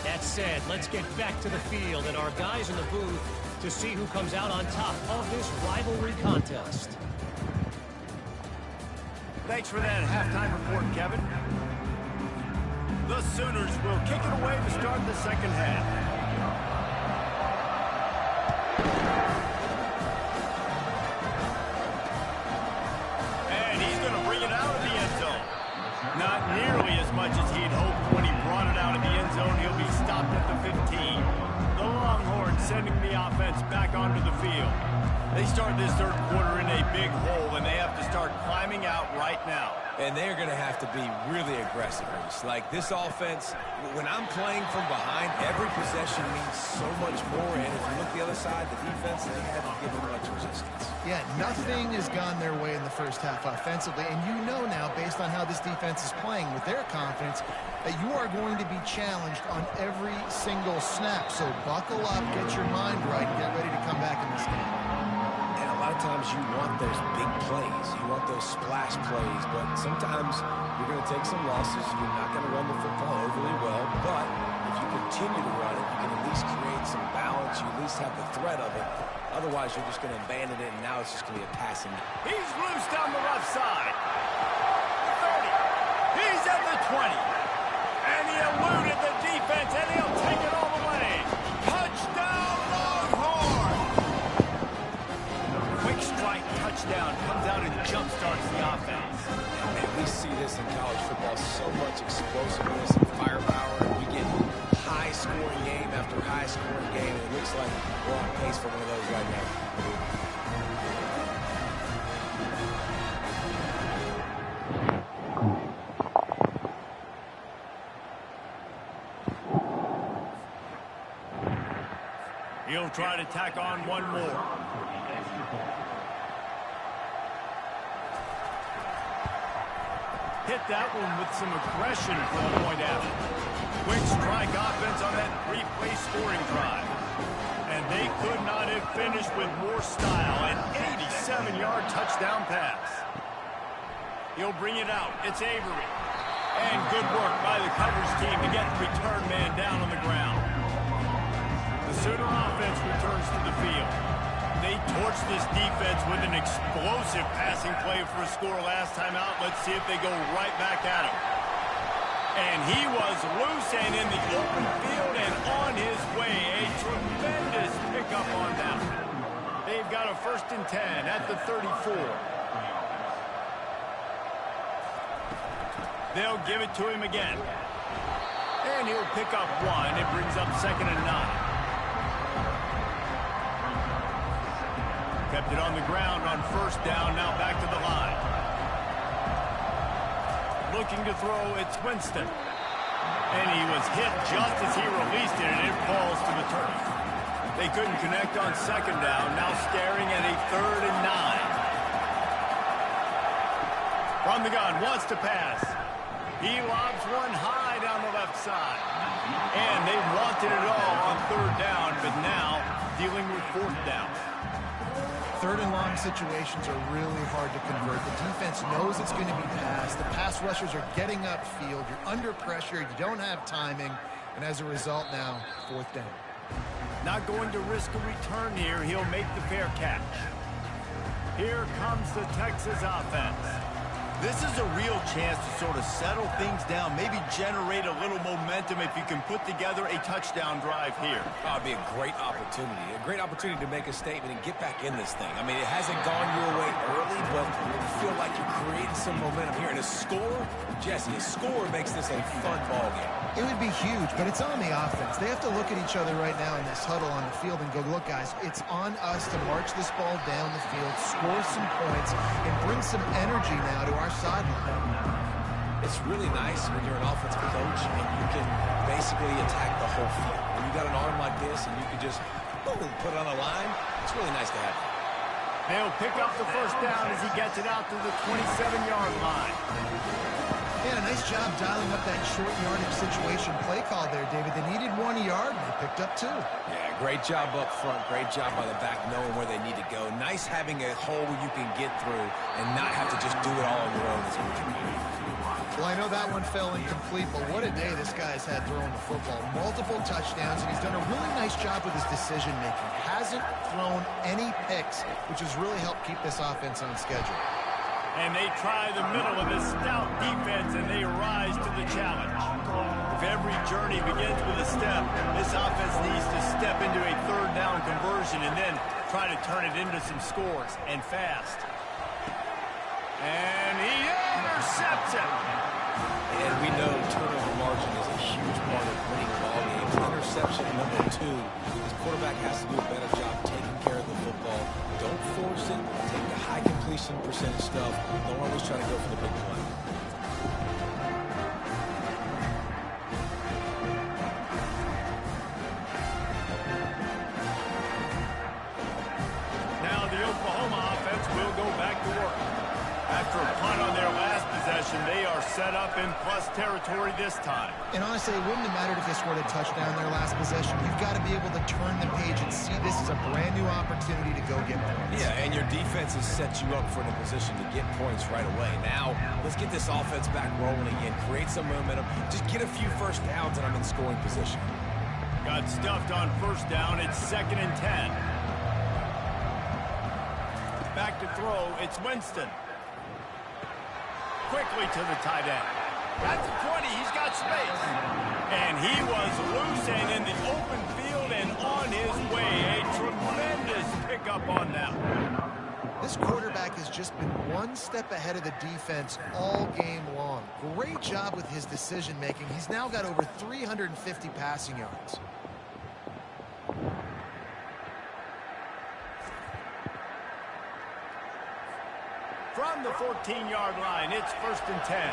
That said, let's get back to the field and our guys in the booth to see who comes out on top of this rivalry contest. Thanks for that halftime report, Kevin. The Sooners will kick it away to start the second half. And he's going to bring it out of the end zone. Not nearly as much as he'd hoped when he brought it out of the end zone. He'll be stopped at the 15. The Longhorns sending the offense back onto the field. They start this third quarter in a big hole, and they have to start climbing out right now. And they're going to have to be really aggressive. Like this offense, when I'm playing from behind, every possession means so much more. And if you look the other side, the defense, they haven't given much resistance. Yeah, nothing has gone their way in the first half offensively. And you know now, based on how this defense is playing with their confidence, that you are going to be challenged on every single snap. So buckle up, get your mind right, and get ready to come back in this game. A lot of times you want those big plays. You want those splash plays, but sometimes you're going to take some losses. You're not going to run the football overly well, but if you continue to run it, you can at least create some balance. You at least have the threat of it. Otherwise, you're just going to abandon it, and now it's just going to be a passing. He's loose down the left side. 30. He's at the 20. And he eluded the defense, and he'll take it all the way. Touchdown, Longhorn! Quick strike touchdown comes out and jump-starts the offense. And we see this in college football, so much explosiveness and firepower. We get high-scoring game after high-scoring game, and it looks like we're on pace for one of those right now. He'll try to tack on one more. Hit that one with some aggression for the point after. Quick strike offense on that three-play scoring drive. And they could not have finished with more style. An 87-yard touchdown pass. He'll bring it out. It's Avery. And good work by the coverage team to get the return man down on the ground. The Sooner offense returns to the field. They torched this defense with an explosive passing play for a score last time out. Let's see if they go right back at him. And he was loose and in the open field and on his way. A tremendous pickup on that. They've got a 1st and 10 at the 34. They'll give it to him again. And he'll pick up one. It brings up 2nd and 9. Kept it on the ground on 1st down, now back to the line. Looking to throw, it's Winston. And he was hit just as he released it, and it falls to the turf. They couldn't connect on 2nd down, now staring at a 3rd and 9. From the gun, wants to pass. He lobs one high down the left side. And they wanted it all on 3rd down, but now dealing with 4th down. third and long situations are really hard to convert. The defense knows it's going to be passed. The pass rushers are getting upfield. You're under pressure. You don't have timing. And as a result now, fourth down. Not going to risk a return here. He'll make the fair catch. Here comes the Texas offense. This is a real chance to sort of settle things down, maybe generate a little momentum if you can put together a touchdown drive here. Oh, it'd be a great opportunity to make a statement and get back in this thing. I mean, it hasn't gone your way early, but you feel like you're creating some momentum here. And a score, Jesse, a score makes this a fun ball game. It would be huge, but it's on the offense. They have to look at each other right now in this huddle on the field and go, look, guys, it's on us to march this ball down the field, score some points, and bring some energy now to our sideline. It's really nice when you're an offensive coach and you can basically attack the whole field. When you got an arm like this and you can just boom, put it on a line, it's really nice to have. They'll pick up the first down as he gets it out to the 27-yard line. Yeah, a nice job dialing up that short yardage situation play call there, David. They needed 1 yard, and they picked up 2. Yeah, great job up front. Great job by the back knowing where they need to go. Nice having a hole you can get through and not have to just do it all on your own as a rookie. Well, I know that one fell incomplete, but what a day this guy's had throwing the football. Multiple touchdowns, and he's done a really nice job with his decision-making. Hasn't thrown any picks, which has really helped keep this offense on schedule. And they try the middle of this stout defense, and they rise to the challenge. If every journey begins with a step, this offense needs to step into a third down conversion and then try to turn it into some scores, and fast. And he intercepts it. And we know turnover margin is a huge part of winning ball games. Interception number 2. This quarterback has to do a better job taking care of the football. Don't force it. Take the high completion percentage stuff. Don't always try to go for the big play. Now the Oklahoma offense will go back to work. After a punt on their last possession, they are set up in plus territory this time. And honestly, it wouldn't have mattered if they scored a touchdown in their last possession. You've got to be able to turn the page and see this as a brand new opportunity to go get points. Yeah, and your defense has set you up for a position to get points right away. Now, let's get this offense back rolling again. Create some momentum. Just get a few first downs and I'm in scoring position. Got stuffed on first down. It's 2nd and 10. Back to throw. It's Winston. Quickly to the tight end. That's the 20. He's got space. And he was loose and in the open field and on his way. A tremendous pickup on that one. This quarterback has just been one step ahead of the defense all game long. Great job with his decision-making. He's now got over 350 passing yards. From the 14-yard line, it's 1st and 10.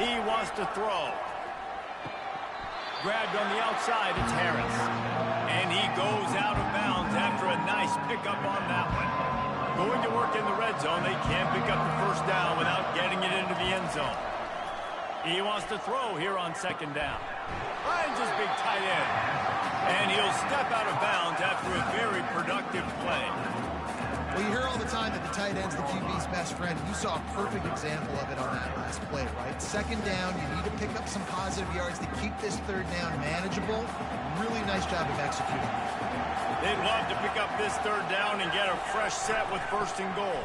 He wants to throw. Grabbed on the outside, it's Harris. And he goes out of bounds after a nice pickup on that one. Going to work in the red zone, they can't pick up the first down without getting it into the end zone. He wants to throw here on 2nd down. Finds his big tight end. And he'll step out of bounds after a very productive play. Well, you hear all the time that the tight end's the QB's best friend. You saw a perfect example of it on that last play, right? 2nd down, you need to pick up some positive yards to keep this 3rd down manageable. Really nice job of executing. They'd love to pick up this 3rd down and get a fresh set with 1st and goal.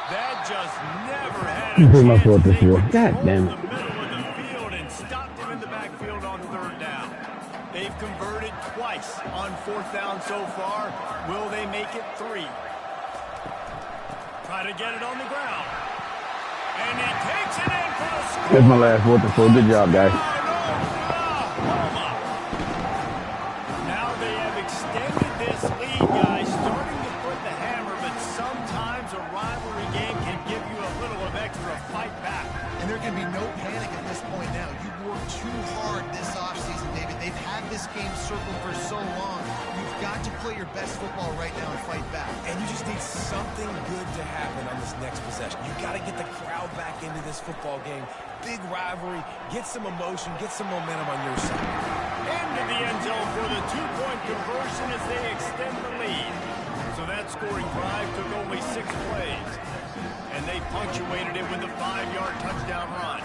That just never had a chance. They controlled the middle of the field and stopped him in the backfield on 3rd down. They've converted twice on 4th down so far. Will they make it 3? Try to get it on the ground. And he takes it in for the score. That's my last word. Good job, guys. Now they have extended this lead, guys, starting to put the hammer, but sometimes a rivalry game can give you a little of extra fight back. And they're can be no panic at this point now. You worked too hard this offseason, David. They've had this game circled for so long. You've got to play your best football right now and fight back. And you just need something good to happen on this next possession. You got to get the crowd back into this football game. Big rivalry. Get some emotion. Get some momentum on your side. Into the end zone for the two-point conversion as they extend the lead. So that scoring drive took only 6 plays. And they punctuated it with a 5-yard touchdown run.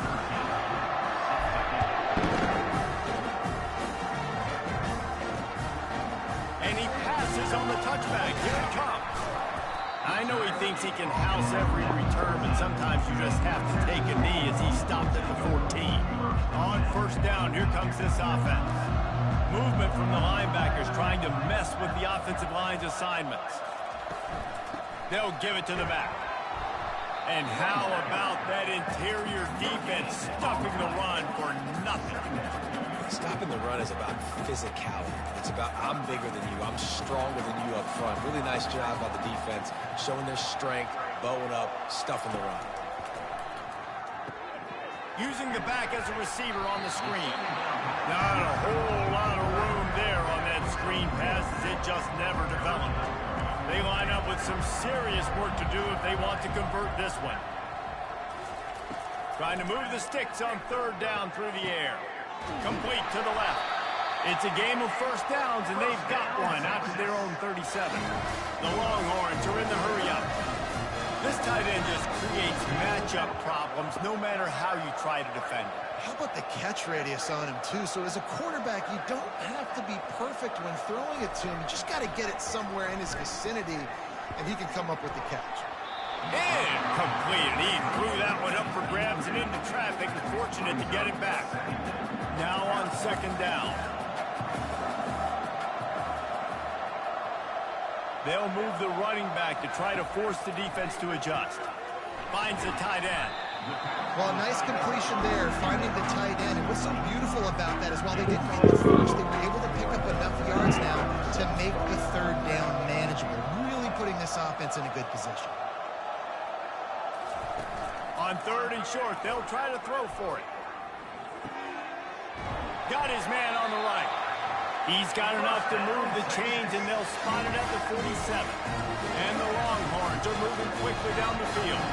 And he passes on the touchback. Here it comes. I know he thinks he can house every return, but sometimes you just have to take a knee as he stopped at the 14. On first down, here comes this offense. Movement from the linebackers trying to mess with the offensive line's assignments. They'll give it to the back. And how about that interior defense stuffing the run for nothing? Stopping the run is about physicality. It's about I'm bigger than you. I'm stronger than you up front. Really nice job by the defense, showing their strength, bowing up, stuffing the run. Using the back as a receiver on the screen. Not a whole lot of room there on that screen pass as it just never developed. They line up with some serious work to do if they want to convert this one. Trying to move the sticks on third down through the air. Complete to the left. It's a game of first downs, and they've got one out to their own 37. The Longhorns are in the hurry-up. This tight end just creates matchup problems no matter how you try to defend it. How about the catch radius on him, too? So as a quarterback, you don't have to be perfect when throwing it to him. You just got to get it somewhere in his vicinity, and he can come up with the catch. And completed. He threw that one up for grabs and into traffic. Fortunate to get it back. Now on second down. They'll move the running back to try to force the defense to adjust. Finds the tight end. Well, a nice completion there, finding the tight end. And what's so beautiful about that is while they didn't get the first, they were able to pick up enough yards now to make the third down manageable. Really putting this offense in a good position. On third and short, they'll try to throw for it. Got his man on the right. He's got enough to move the chains, and they'll spot it at the 47. And the Longhorns are moving quickly down the field.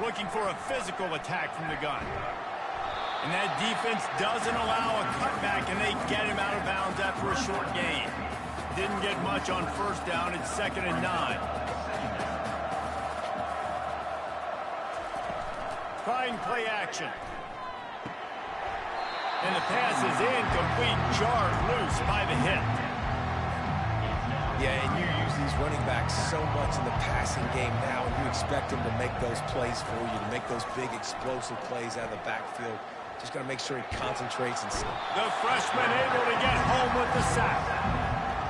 Looking for a physical attack from the gun. And that defense doesn't allow a cutback, and they get him out of bounds after a short gain. Didn't get much on first down. It's 2nd and 9. Trying play action. And the pass is incomplete, jarred loose by the hit. Yeah, and you use these running backs so much in the passing game now, and you expect them to make those plays for you, to make those big explosive plays out of the backfield. Just got to make sure he concentrates. And the freshman able to get home with the sack.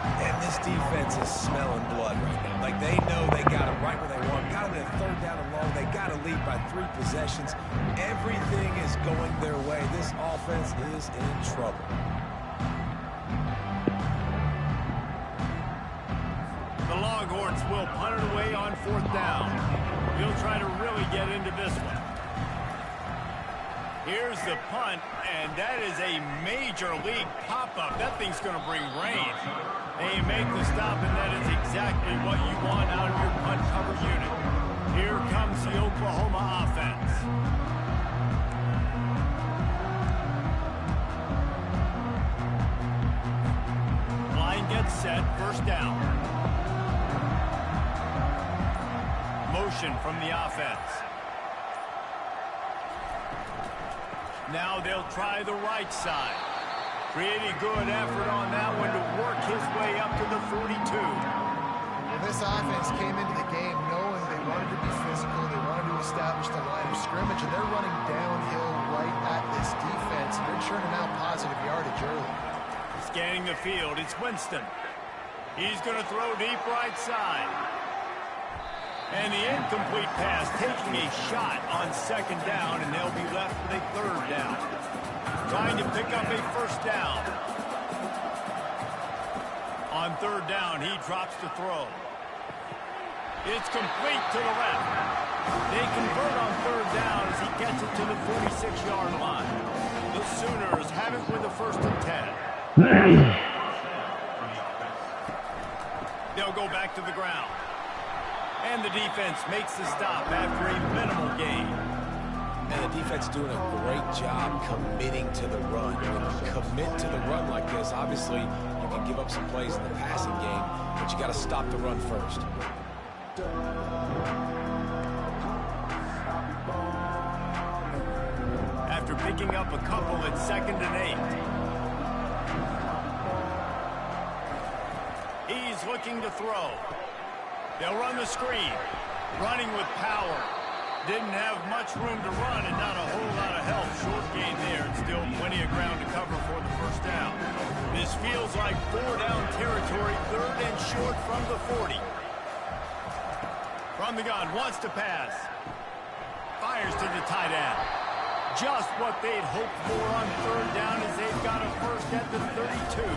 And this defense is smelling blood right now. Like they know they got it right where they want. Got them at third down and long. They got to lead by 3 possessions. Everything is going their way. This offense is in trouble. The Longhorns will punt it away on 4th down. He'll try to really get into this one. Here's the punt, and that is a major league pop-up. That thing's going to bring rain. They make the stop, and that is exactly what you want out of your punt cover unit. Here comes the Oklahoma offense. Line gets set, first down. Motion from the offense. Now they'll try the right side. Pretty good effort on that one to work his way up to the 42. Well, this offense came into the game knowing they wanted to be physical, they wanted to establish the line of scrimmage, and they're running downhill right at this defense, and they're churning out positive yardage early. Scanning the field, it's Winston. He's going to throw deep right side. And the incomplete pass taking a shot on second down, and they'll be left with a third down. Trying to pick up a first down. On third down, he drops to throw. It's complete to the left. They convert on third down as he gets it to the 46-yard line. The Sooners have it with a 1st and 10. They'll go back to the ground. And the defense makes the stop after a minimal gain. And the defense doing a great job committing to the run. When you commit to the run like this, obviously you can give up some plays in the passing game, but you got to stop the run first. After picking up a couple at 2nd and 8. He's looking to throw. They'll run the screen. Running with power. Didn't have much room to run and not a whole lot of help. Short gain there and still plenty of ground to cover for the 1st down. This feels like 4-down territory, 3rd and short from the 40. From the gun, wants to pass. Fires to the tight end. Just what they'd hoped for on 3rd down as they've got a 1st at the 32.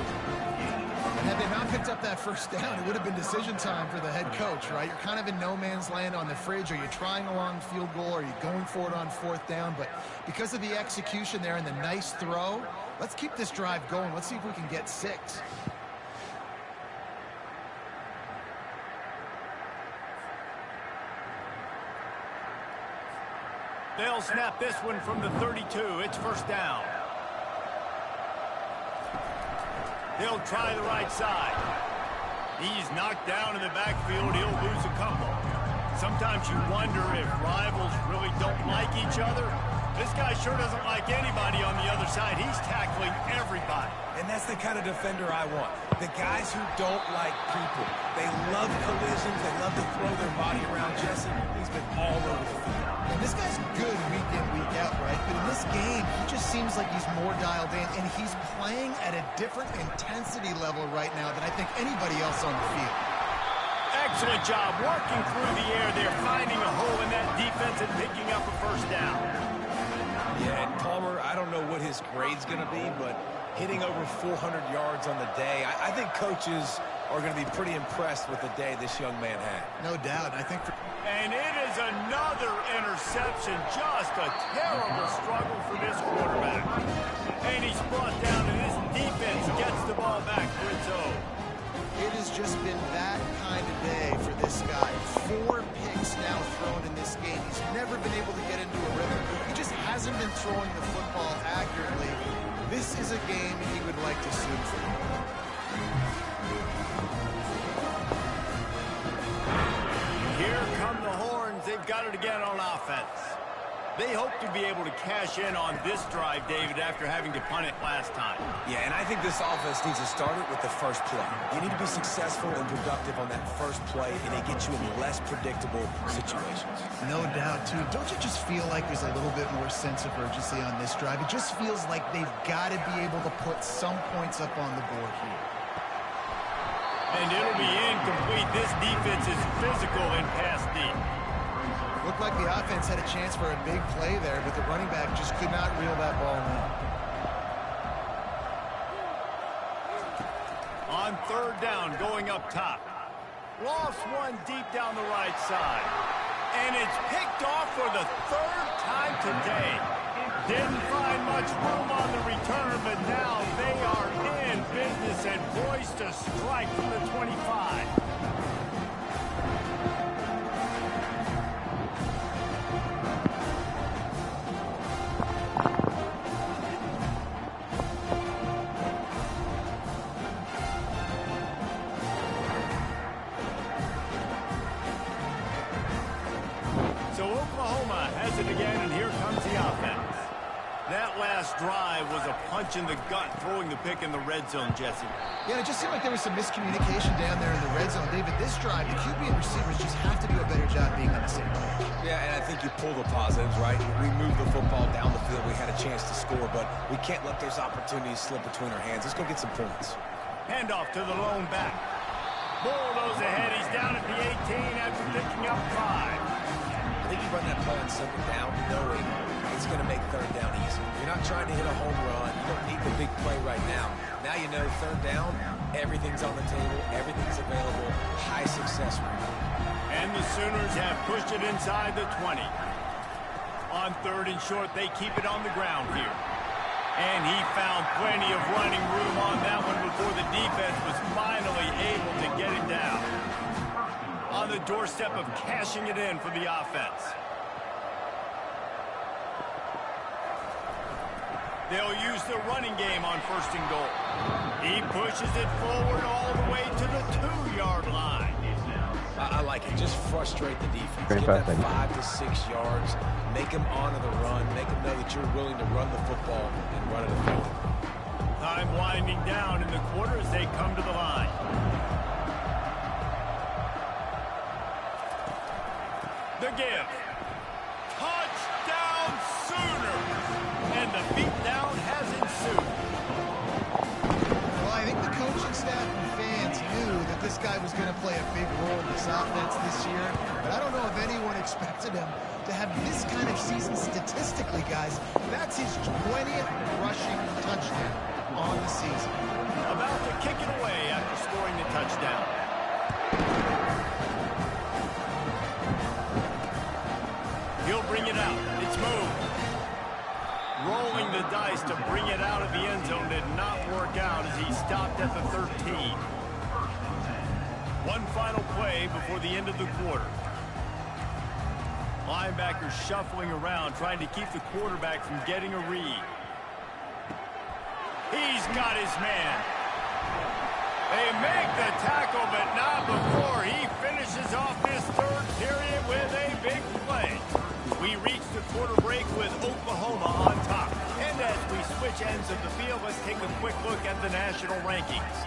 And had they not picked up that 1st down, it would have been decision time for the head coach, right? You're kind of in no man's land on the fridge. Are you trying a long field goal? Are you going for it on 4th down? But because of the execution there and the nice throw, let's keep this drive going. Let's see if we can get 6. They'll snap this one from the 32. It's 1st down. They'll try the right side. He's knocked down in the backfield. He'll lose a couple. Sometimes you wonder if rivals really don't like each other. This guy sure doesn't like anybody on the other side. He's tackling everybody. And that's the kind of defender I want. The guys who don't like people. They love collisions. They love to throw their body around. Jesse, he's been all over the field. And this guy's good week in, week out, right? But in this game, he just seems like he's more dialed in, and he's playing at a different intensity level right now than I think anybody else on the field. Excellent job working through the air there, finding a hole in that defense and picking up a 1st down. Yeah, and Palmer, I don't know what his grade's going to be, but hitting over 400 yards on the day, I think coaches are going to be pretty impressed with the day this young man had. No doubt. I think And it is another interception. Just a terrible struggle for this quarterback. And he's brought down, and his defense gets the ball back for its own. it has just been that kind of day for this guy. 4 picks now thrown in this game. He's never been able to get into a rhythm. He just hasn't been throwing the football accurately. This is a game he would like to sue for. Here come the horns. They've got it again on offense. They hope to be able to cash in on this drive, David, after having to punt it last time. Yeah, and I think this offense needs to start it with the first play. You need to be successful and productive on that first play, and it gets you in less predictable situations. No doubt, too. Don't you just feel like there's a little bit more sense of urgency on this drive? It just feels like they've got to be able to put some points up on the board here. And it'll be incomplete. This defense is physical and pass deep. Looked like the offense had a chance for a big play there, but the running back just could not reel that ball in. On third down, going up top. Lost one deep down the right side. And it's picked off for the 3rd time today. Didn't find much room on the return, but now they are in business and poised to strike from the 25. So Oklahoma has it again, and here comes the offense. That last drive was a punch in the gut, throwing the pick in the red zone, Jesse. Yeah, it just seemed like there was some miscommunication down there in the red zone. David, this drive, the QB and receivers just have to do a better job being on the same page. Yeah, and I think you pull the positives, right? We moved the football down the field. We had a chance to score, but we can't let those opportunities slip between our hands. Let's go get some points. Handoff to the lone back. Bulldoze ahead. He's down at the 18 after picking up 5. I think you run that play on second down knowing it's going to make third down easy. You're not trying to hit a home run. You don't need the big play right now. Now you know third down, everything's on the table, everything's available, high success rate. And the Sooners have pushed it inside the 20. On 3rd and short, they keep it on the ground here. And he found plenty of running room on that one before the defense was finally able to get it down. On the doorstep of cashing it in for the offense. They'll use the running game on 1st and goal. He pushes it forward all the way to the 2-yard line. I like it. Just frustrate the defense. Get that 5 to 6 yards. Make them honor the run. Make them know that you're willing to run the football and run it effectively. Time winding down in the quarter as they come to the line. The give. Touchdown Sooners! And the beatdown has ensued. Well, I think the coaching staff and fans knew that this guy was going to play a big role in this offense this year, but I don't know if anyone expected him to have this kind of season statistically, guys. That's his 20th rushing touchdown on the season. About to kick it away after scoring the touchdown. He'll bring it out. It's moved. Rolling the dice to bring it out of the end zone did not work out as he stopped at the 13. One final play before the end of the quarter. Linebackers shuffling around, trying to keep the quarterback from getting a read. He's got his man. They make the tackle, but not before he finishes off this 3rd period with a big play. We reach the quarter break with Oklahoma on top. And as we switch ends of the field, let's take a quick look at the national rankings.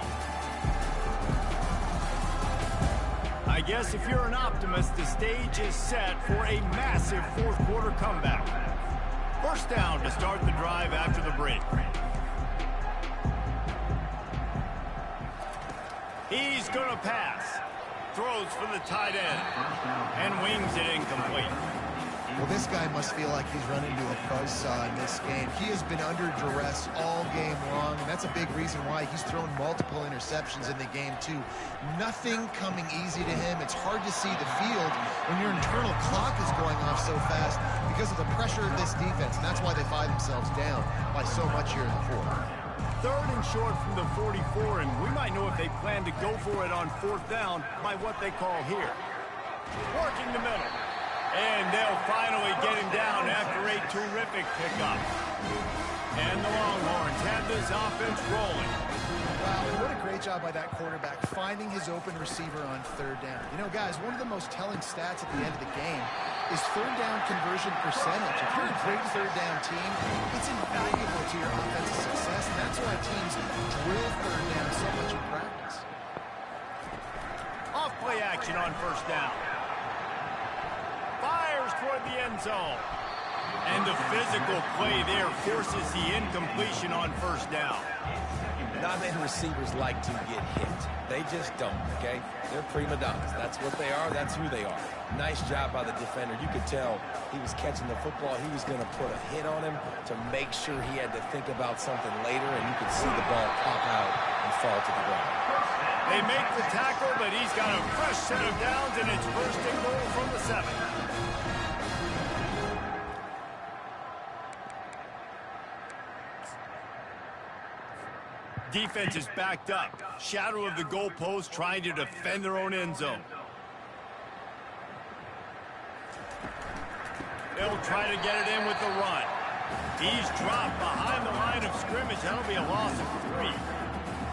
I guess if you're an optimist, the stage is set for a massive 4th quarter comeback. 1st down to start the drive after the break. He's going to pass. Throws for the tight end. And wings it incomplete. Well, this guy must feel like he's run into a buzzsaw in this game. He has been under duress all game long, and that's a big reason why he's thrown multiple interceptions in the game, too. Nothing coming easy to him. It's hard to see the field when your internal clock is going off so fast because of the pressure of this defense, and that's why they find themselves down by so much here in the 4th. 3rd and short from the 44, and we might know if they plan to go for it on 4th down by what they call here. Working the middle. And they'll finally get him down after a terrific pickup. And the Longhorns have this offense rolling. Wow, what a great job by that quarterback, finding his open receiver on 3rd down. You know, guys, one of the most telling stats at the end of the game is 3rd down conversion percentage. If you're a great 3rd down team, it's invaluable to your offensive success, and that's why teams drill 3rd down so much in practice. Off play action on 1st down. Fires toward the end zone. And the physical play there forces the incompletion on 1st down. Not many receivers like to get hit. They just don't, okay? They're prima donnas. That's what they are. That's who they are. Nice job by the defender. You could tell he was catching the football. He was going to put a hit on him to make sure he had to think about something later, and you could see the ball pop out and fall to the ground. They make the tackle, but he's got a fresh set of downs, and it's 1st and goal from the 7. Defense is backed up. Shadow of the goalpost trying to defend their own end zone. They'll try to get it in with the run. He's dropped behind the line of scrimmage. That'll be a loss of 3.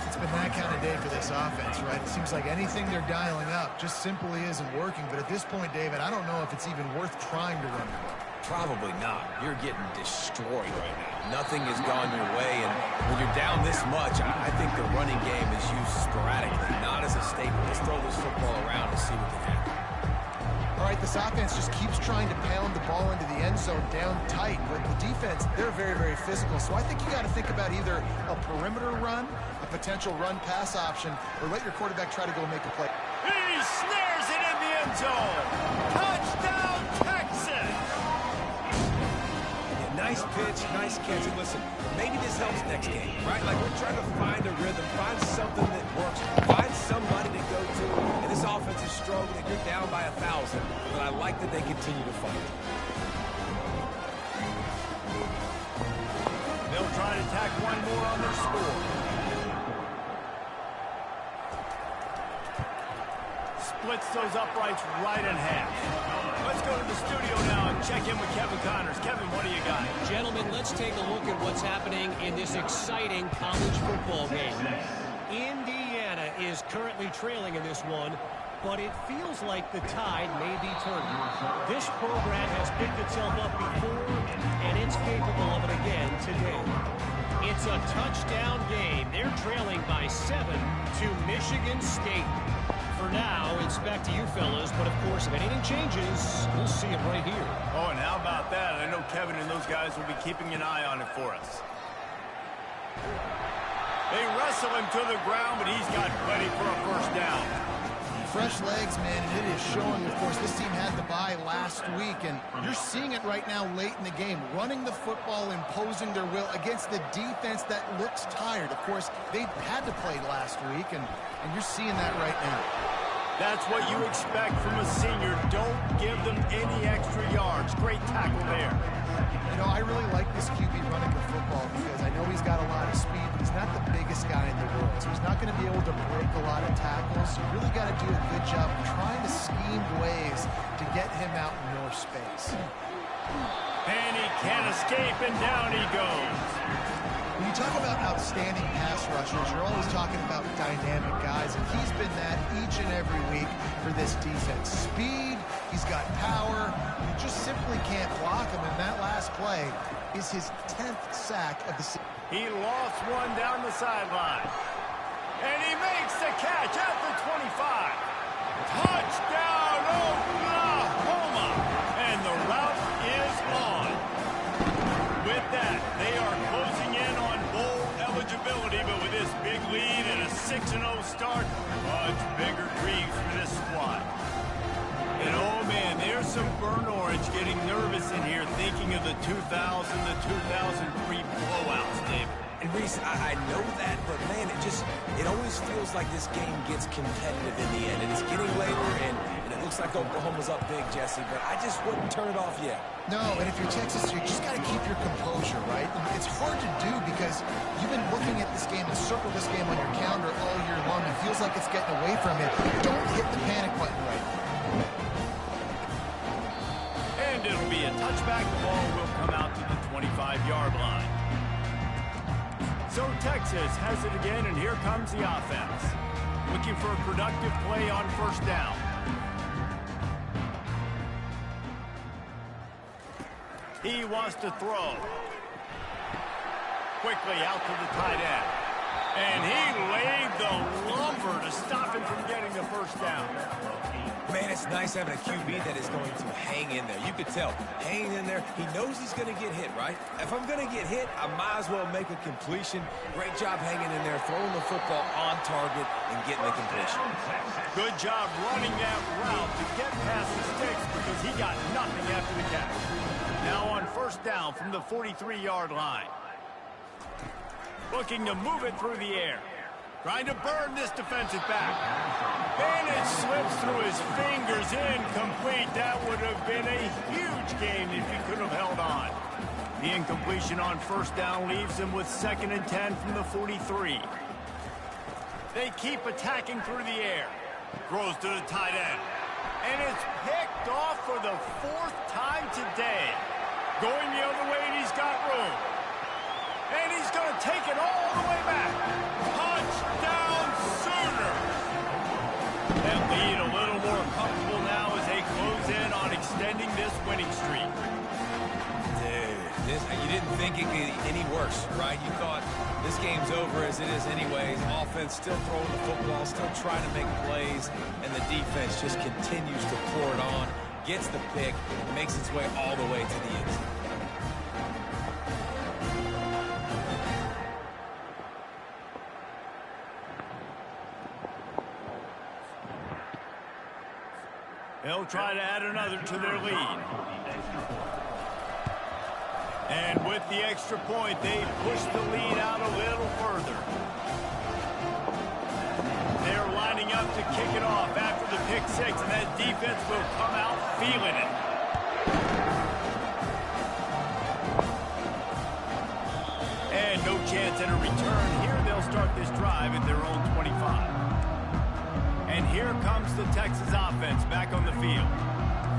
It's been that kind of day for this offense, right? It seems like anything they're dialing up just simply isn't working. But at this point, David, I don't know if it's even worth trying to run the ball. Probably not. You're getting destroyed right now. Nothing has gone your way, and when you're down this much, I think the running game is used sporadically, not as a staple. Let's throw this football around and see what can happen. All right, this offense just keeps trying to pound the ball into the end zone down tight, but the defense, they're very, very physical. So I think you got to think about either a perimeter run, a potential run-pass option, or let your quarterback try to go make a play. He snares it in the end zone. Touchdown, Texas! Nice pitch, nice catch. And listen, maybe this helps next game, right? Like we're trying to find a rhythm, find something that works, find somebody to go to, and this offense is struggling. You're down by 1,000, but I like that they continue to fight. They'll try to tack one more on their score. Splits those uprights right in half. Let's go to the studio now and check in with Kevin Connors. Kevin, what do you got? Gentlemen, let's take a look at what's happening in this exciting college football game. Indiana is currently trailing in this one, but it feels like the tide may be turning. This program has picked itself up before, and it's capable of it again today. It's a touchdown game. They're trailing by 7 to Michigan State. For now, it's back to you fellas, but of course, if anything changes, we'll see it right here. Oh, and how about that? I know Kevin and those guys will be keeping an eye on it for us. They wrestle him to the ground, but he's got plenty for a first down. Fresh legs, man, and it is showing, of course, this team had the bye last week, and you're seeing it right now late in the game, running the football, imposing their will against the defense that looks tired. Of course, they had to play last week, and you're seeing that right now. That's what you expect from a senior. Don't give them any extra yards. Great tackle there. You know, I really like this QB running the football because I know he's got a lot of speed, but he's not the biggest guy in the world, so he's not going to be able to break a lot of tackles. You really got to do a good job trying to scheme ways to get him out in more space. And he can't escape, and down he goes. When you talk about outstanding pass rushers, you're always talking about dynamic guys, and he's been that each and every week for this defense. Speed, he's got power, you just simply can't block him, and that last play is his 10th sack of the season. He lost one down the sideline. And he makes the catch at the 25. Touchdown, Oklahoma! And the route is on. With that, they are closing in on bowl eligibility, but with this big lead and a 6-0 start, much bigger dreams for this squad. And oh man, there's some burnt orange getting nervous in here, thinking of the 2000, the 2003 blowouts, David. And Reese, I know that, but man, it always feels like this game gets competitive in the end. And it's getting later, and it looks like Oklahoma's up big, Jesse, but I just wouldn't turn it off yet. No, and if you're Texas, you just got to keep your composure, right? And it's hard to do because you've been looking at this game and circle this game on your calendar all year long. It feels like it's getting away from you. Don't hit the panic button right now. And it'll be a touchback. The ball will come out to the 25-yard line. So Texas has it again, and here comes the offense. Looking for a productive play on first down. He wants to throw. Quickly out to the tight end. And he laid the lumber to stop him from getting the first down. Man, it's nice having a QB that is going to hang in there. You could tell, hanging in there, he knows he's going to get hit, right? If I'm going to get hit, I might as well make a completion. Great job hanging in there, throwing the football on target and getting the completion. Good job running that route to get past the sticks because he got nothing after the catch. Now on first down from the 43-yard line. Looking to move it through the air. Trying to burn this defensive back. And it slips through his fingers, incomplete. That would have been a huge gain if he could have held on. The incompletion on first down leaves him with 2nd and 10 from the 43. They keep attacking through the air. Throws to the tight end. And it's picked off for the 4th time today. Going the other way, and he's got room. And he's going to take it all the way back. Touchdown, Sooners! That lead a little more comfortable now as they close in on extending this winning streak. Dude, you didn't think it could get any worse, right? You thought this game's over as it is anyways. Offense still throwing the football, still trying to make plays, and the defense just continues to pour it on, gets the pick, makes its way all the way to the end zone. They'll try to add another to their lead. And with the extra point, they push the lead out a little further. They're lining kick it off after the pick six, and that defense will come out feeling it. And no chance at a return. Here they'll start this drive at their own 25. And here comes the Texas offense back on the field.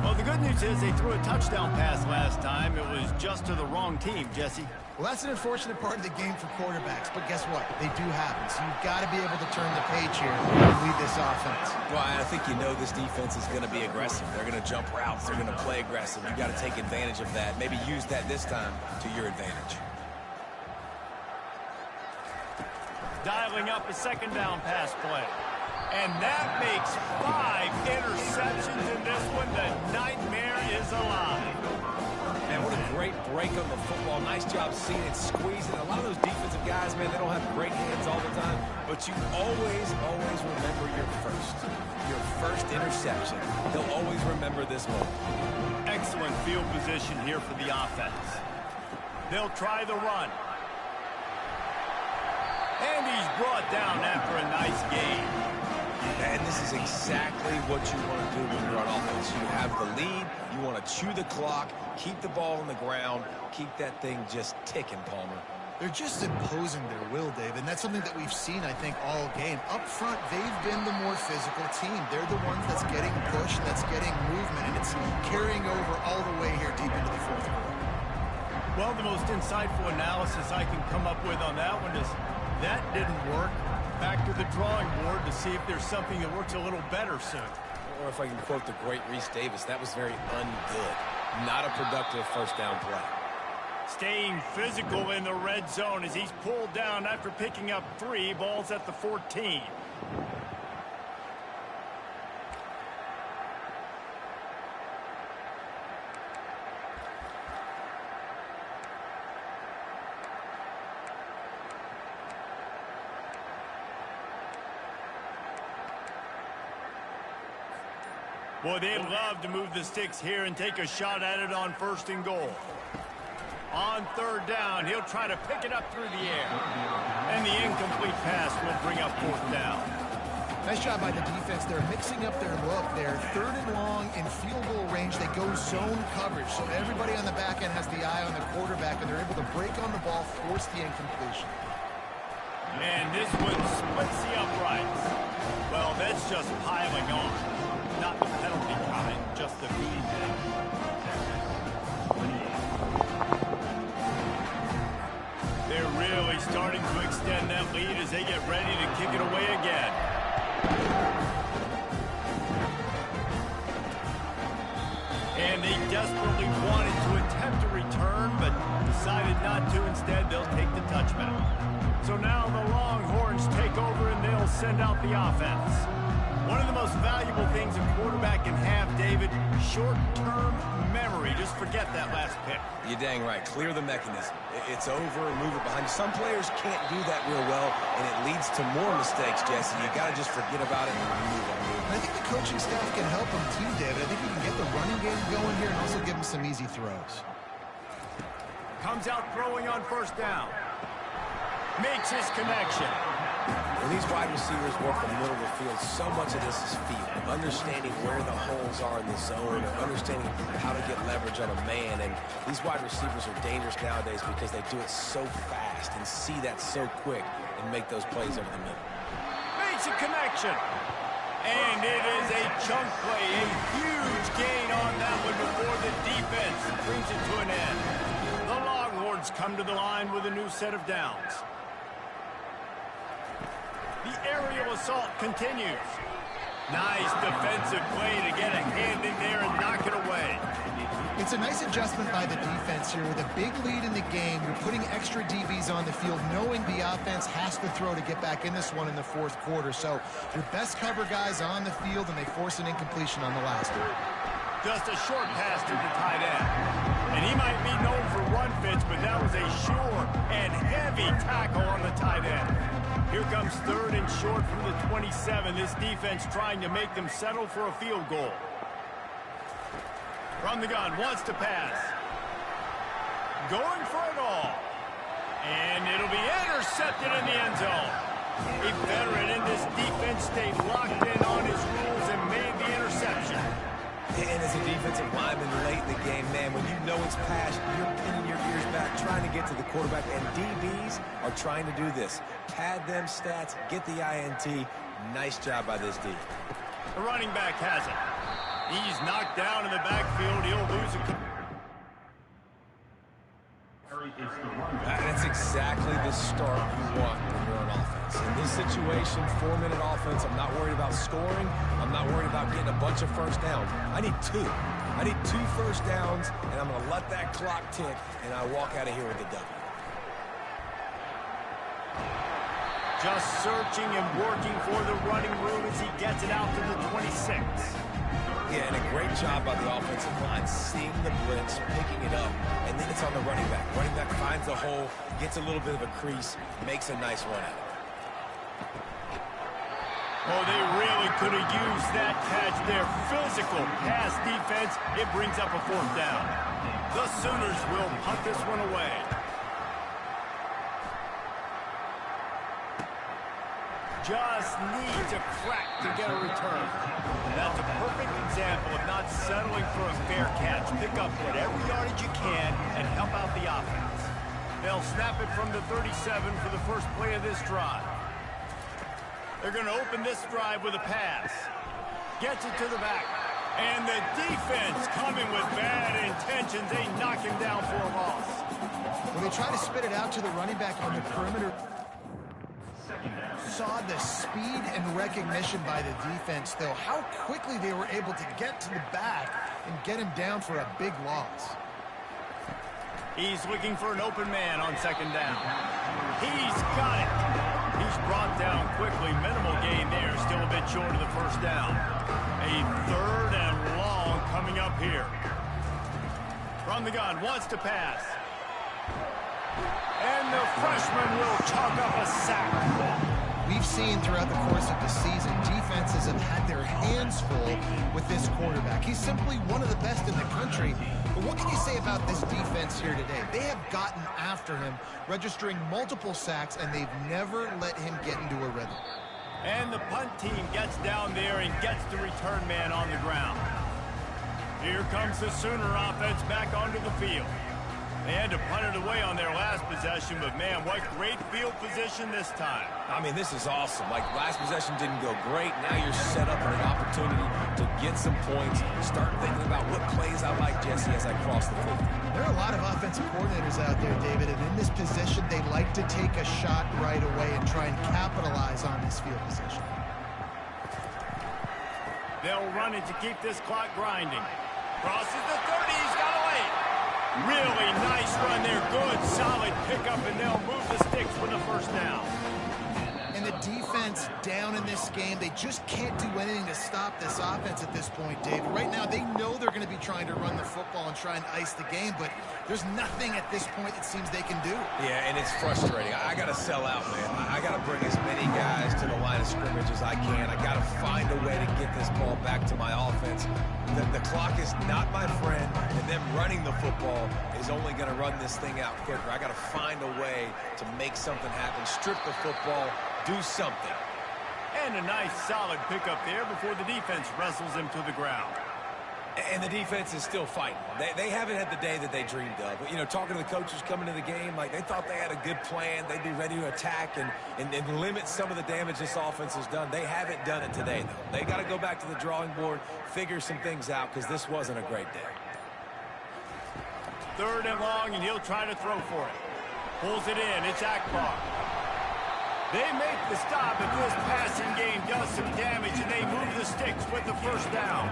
Well, the good news is they threw a touchdown pass last time. It was just to the wrong team, Jesse. Well, that's an unfortunate part of the game for quarterbacks, but guess what? They do happen, so you've got to be able to turn the page here and lead this offense. Well, I think you know this defense is going to be aggressive. They're going to jump routes. They're going to play aggressive. You've got to take advantage of that. Maybe use that this time to your advantage. Dialing up a second down pass play. And that makes 5 interceptions in this one. The nightmare is alive. Man, what a great break on the football. Nice job seeing it, squeezing. A lot of those defensive guys, man, they don't have great hands all the time. But you always remember your first interception. They'll always remember this moment. Excellent field position here for the offense. They'll try the run. And he's brought down after a nice gain. And this is exactly what you want to do when you're on offense. You have the lead. You want to chew the clock, keep the ball on the ground, keep that thing just ticking, Palmer. They're just imposing their will, Dave, and that's something that we've seen, I think, all game. Up front, they've been the more physical team. They're the ones that's getting pushed, that's getting movement, and it's carrying over all the way here deep into the fourth quarter. Well, the most insightful analysis I can come up with on that one is that didn't work. Back to the drawing board to see if there's something that works a little better soon. Or if I can quote the great Reese Davis, that was very ungood. Not a productive first down play. Staying physical in the red zone as he's pulled down after picking up 3 balls at the 14. Boy, they'd love to move the sticks here and take a shot at it on 1st and goal. On 3rd down, he'll try to pick it up through the air. And the incomplete pass will bring up 4th down. Nice job by the defense. They're mixing up their look. They're 3rd and long in field goal range. They go zone coverage. So everybody on the back end has the eye on the quarterback, and they're able to break on the ball, force the incompletion. And this one splits the uprights. Well, that's just piling on. Not the penalty kind, just the beanbag. They're really starting to extend that lead as they get ready to kick it away again. And they desperately wanted to attempt a return, but decided not to. Instead, they'll take the touchback. So now the Longhorns take over and they'll send out the offense. One of the most valuable things a quarterback can have, David, short-term memory. Just forget that last pick. You're dang right. Clear the mechanism. It's over, move it behind you. Some players can't do that real well, and it leads to more mistakes, Jesse. You got to just forget about it and move on. And I think the coaching staff can help them too, David. I think you can get the running game going here and also give them some easy throws. Comes out throwing on 1st down. Makes his connection. When these wide receivers work the middle of the field, so much of this is feel. Understanding where the holes are in the zone, or understanding how to get leverage on a man. And these wide receivers are dangerous nowadays because they do it so fast and see that so quick and make those plays over the middle. Makes a connection. And it is a chunk play. A huge gain on that one before the defense brings it to an end. The Longhorns come to the line with a new set of downs. The aerial assault continues. Nice defensive play to get a hand in there and knock it away. It's a nice adjustment by the defense here. With a big lead in the game, you're putting extra DBs on the field, knowing the offense has to throw to get back in this one in the 4th quarter. So your best cover guys on the field, and they force an incompletion on the last one. Just a short pass to the tight end. And he might be known for run fits, but that was a sure and heavy tackle on the tight end. Here comes 3rd and short from the 27. This defense trying to make them settle for a field goal. From the gun, wants to pass. Going for it all. And it'll be intercepted in the end zone. A veteran in this defense stayed locked in on his rules and made the interception. And as a defensive lineman late in the game, man, when you know it's past, you're pinning your ears back, trying to get to the quarterback. And DBs are trying to do this. Pad them stats, get the INT. Nice job by this D. The running back has it. He's knocked down in the backfield. He'll lose a... That's exactly the start you want when you're on offense. In this situation, 4-minute offense, I'm not worried about scoring. I'm not worried about getting a bunch of first downs. I need 2. I need 2 first downs, and I'm going to let that clock tick, and I walk out of here with a W. Just searching and working for the running room as he gets it out to the 26. Yeah, and a great job by the offensive line, seeing the blitz, picking it up, and then it's on the running back. Running back finds a hole, gets a little bit of a crease, makes a nice run at it. Oh, they really could have used that catch there. Physical pass defense. It brings up a 4th down. The Sooners will punt this one away. Just needs a crack to get a return. And that's a perfect example of not settling for a fair catch. Pick up whatever yardage you can and help out the offense. They'll snap it from the 37 for the first play of this drive. They're going to open this drive with a pass. Gets it to the back. And the defense coming with bad intentions. They knock him down for a loss. When they try to spit it out to the running back on the perimeter, saw the speed and recognition by the defense, though, how quickly they were able to get to the back and get him down for a big loss. He's looking for an open man on 2nd down. He's got it. He's brought down quickly. Minimal gain there. Still a bit short of the 1st down. A 3rd and long coming up here. From the gun, wants to pass. And the freshman will chalk up a sack. We've seen throughout the course of the season, defenses have had their hands full with this quarterback. He's simply one of the best in the country. But what can you say about this defense here today? They have gotten after him, registering multiple sacks, and they've never let him get into a rhythm. And the punt team gets down there and gets the return man on the ground. Here comes the Sooner offense back onto the field. They had to punt it away on their last possession, but man, what great field position this time. I mean, this is awesome. Like, last possession didn't go great. Now you're set up for an opportunity to get some points. Start thinking about what plays I like, Jesse, as I cross the field. There are a lot of offensive coordinators out there, David, and in this position, they like to take a shot right away and try and capitalize on this field position. They'll run it to keep this clock grinding. Crosses the 30, he's got a lane. Really nice run there. Good, solid pickup, and they'll move the sticks with the 1st down. And the defense down in this game, they just can't do anything to stop this offense at this point, Dave. Right now, they know they're going to be trying to run the football and try and ice the game, but there's nothing at this point it seems they can do. Yeah, and it's frustrating. I got to sell out, man. I got to bring as many guys to the line of scrimmage as I can. I got to find a way to get this ball back to my offense. The clock is not my friend, and them running the football is only going to run this thing out quicker. I got to find a way to make something happen, strip the football, do something. And a nice solid pickup there before the defense wrestles him to the ground. And the defense is still fighting. They haven't had the day that they dreamed of. You know, talking to the coaches coming to the game, like, they thought they had a good plan. They'd be ready to attack and limit some of the damage this offense has done. They haven't done it today, though. They got to go back to the drawing board, figure some things out, because this wasn't a great day. 3rd and long, and he'll try to throw for it. Pulls it in. It's Akbar. They make the stop if this passing game does some damage, and they move the sticks with the 1st down.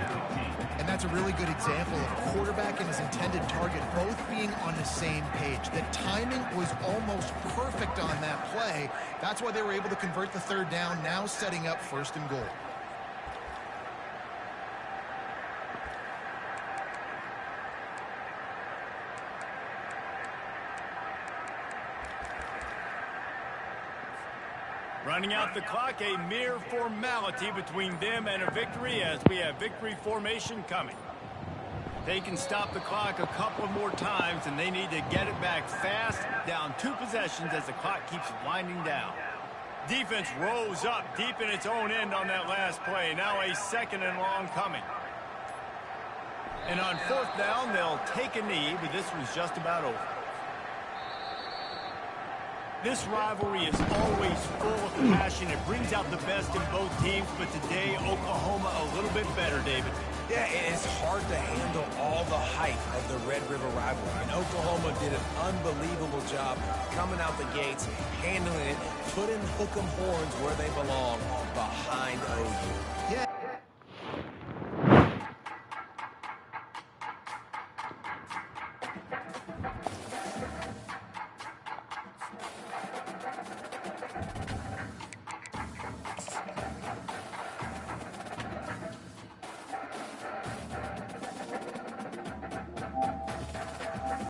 And that's a really good example of a quarterback and his intended target both being on the same page. The timing was almost perfect on that play. That's why they were able to convert the 3rd down, now setting up 1st and goal. Running out the clock, a mere formality between them and a victory as we have victory formation coming. They can stop the clock a couple of more times, and they need to get it back fast, down 2 possessions as the clock keeps winding down. Defense rose up deep in its own end on that last play. Now a 2nd and long coming. And on 4th down, they'll take a knee, but this was just about over. This rivalry is always full of passion. It brings out the best in both teams, but today, Oklahoma a little bit better, David. Yeah, it's hard to handle all the hype of the Red River rivalry. And Oklahoma did an unbelievable job coming out the gates, handling it, putting hook 'em horns where they belong, behind OU. Yeah.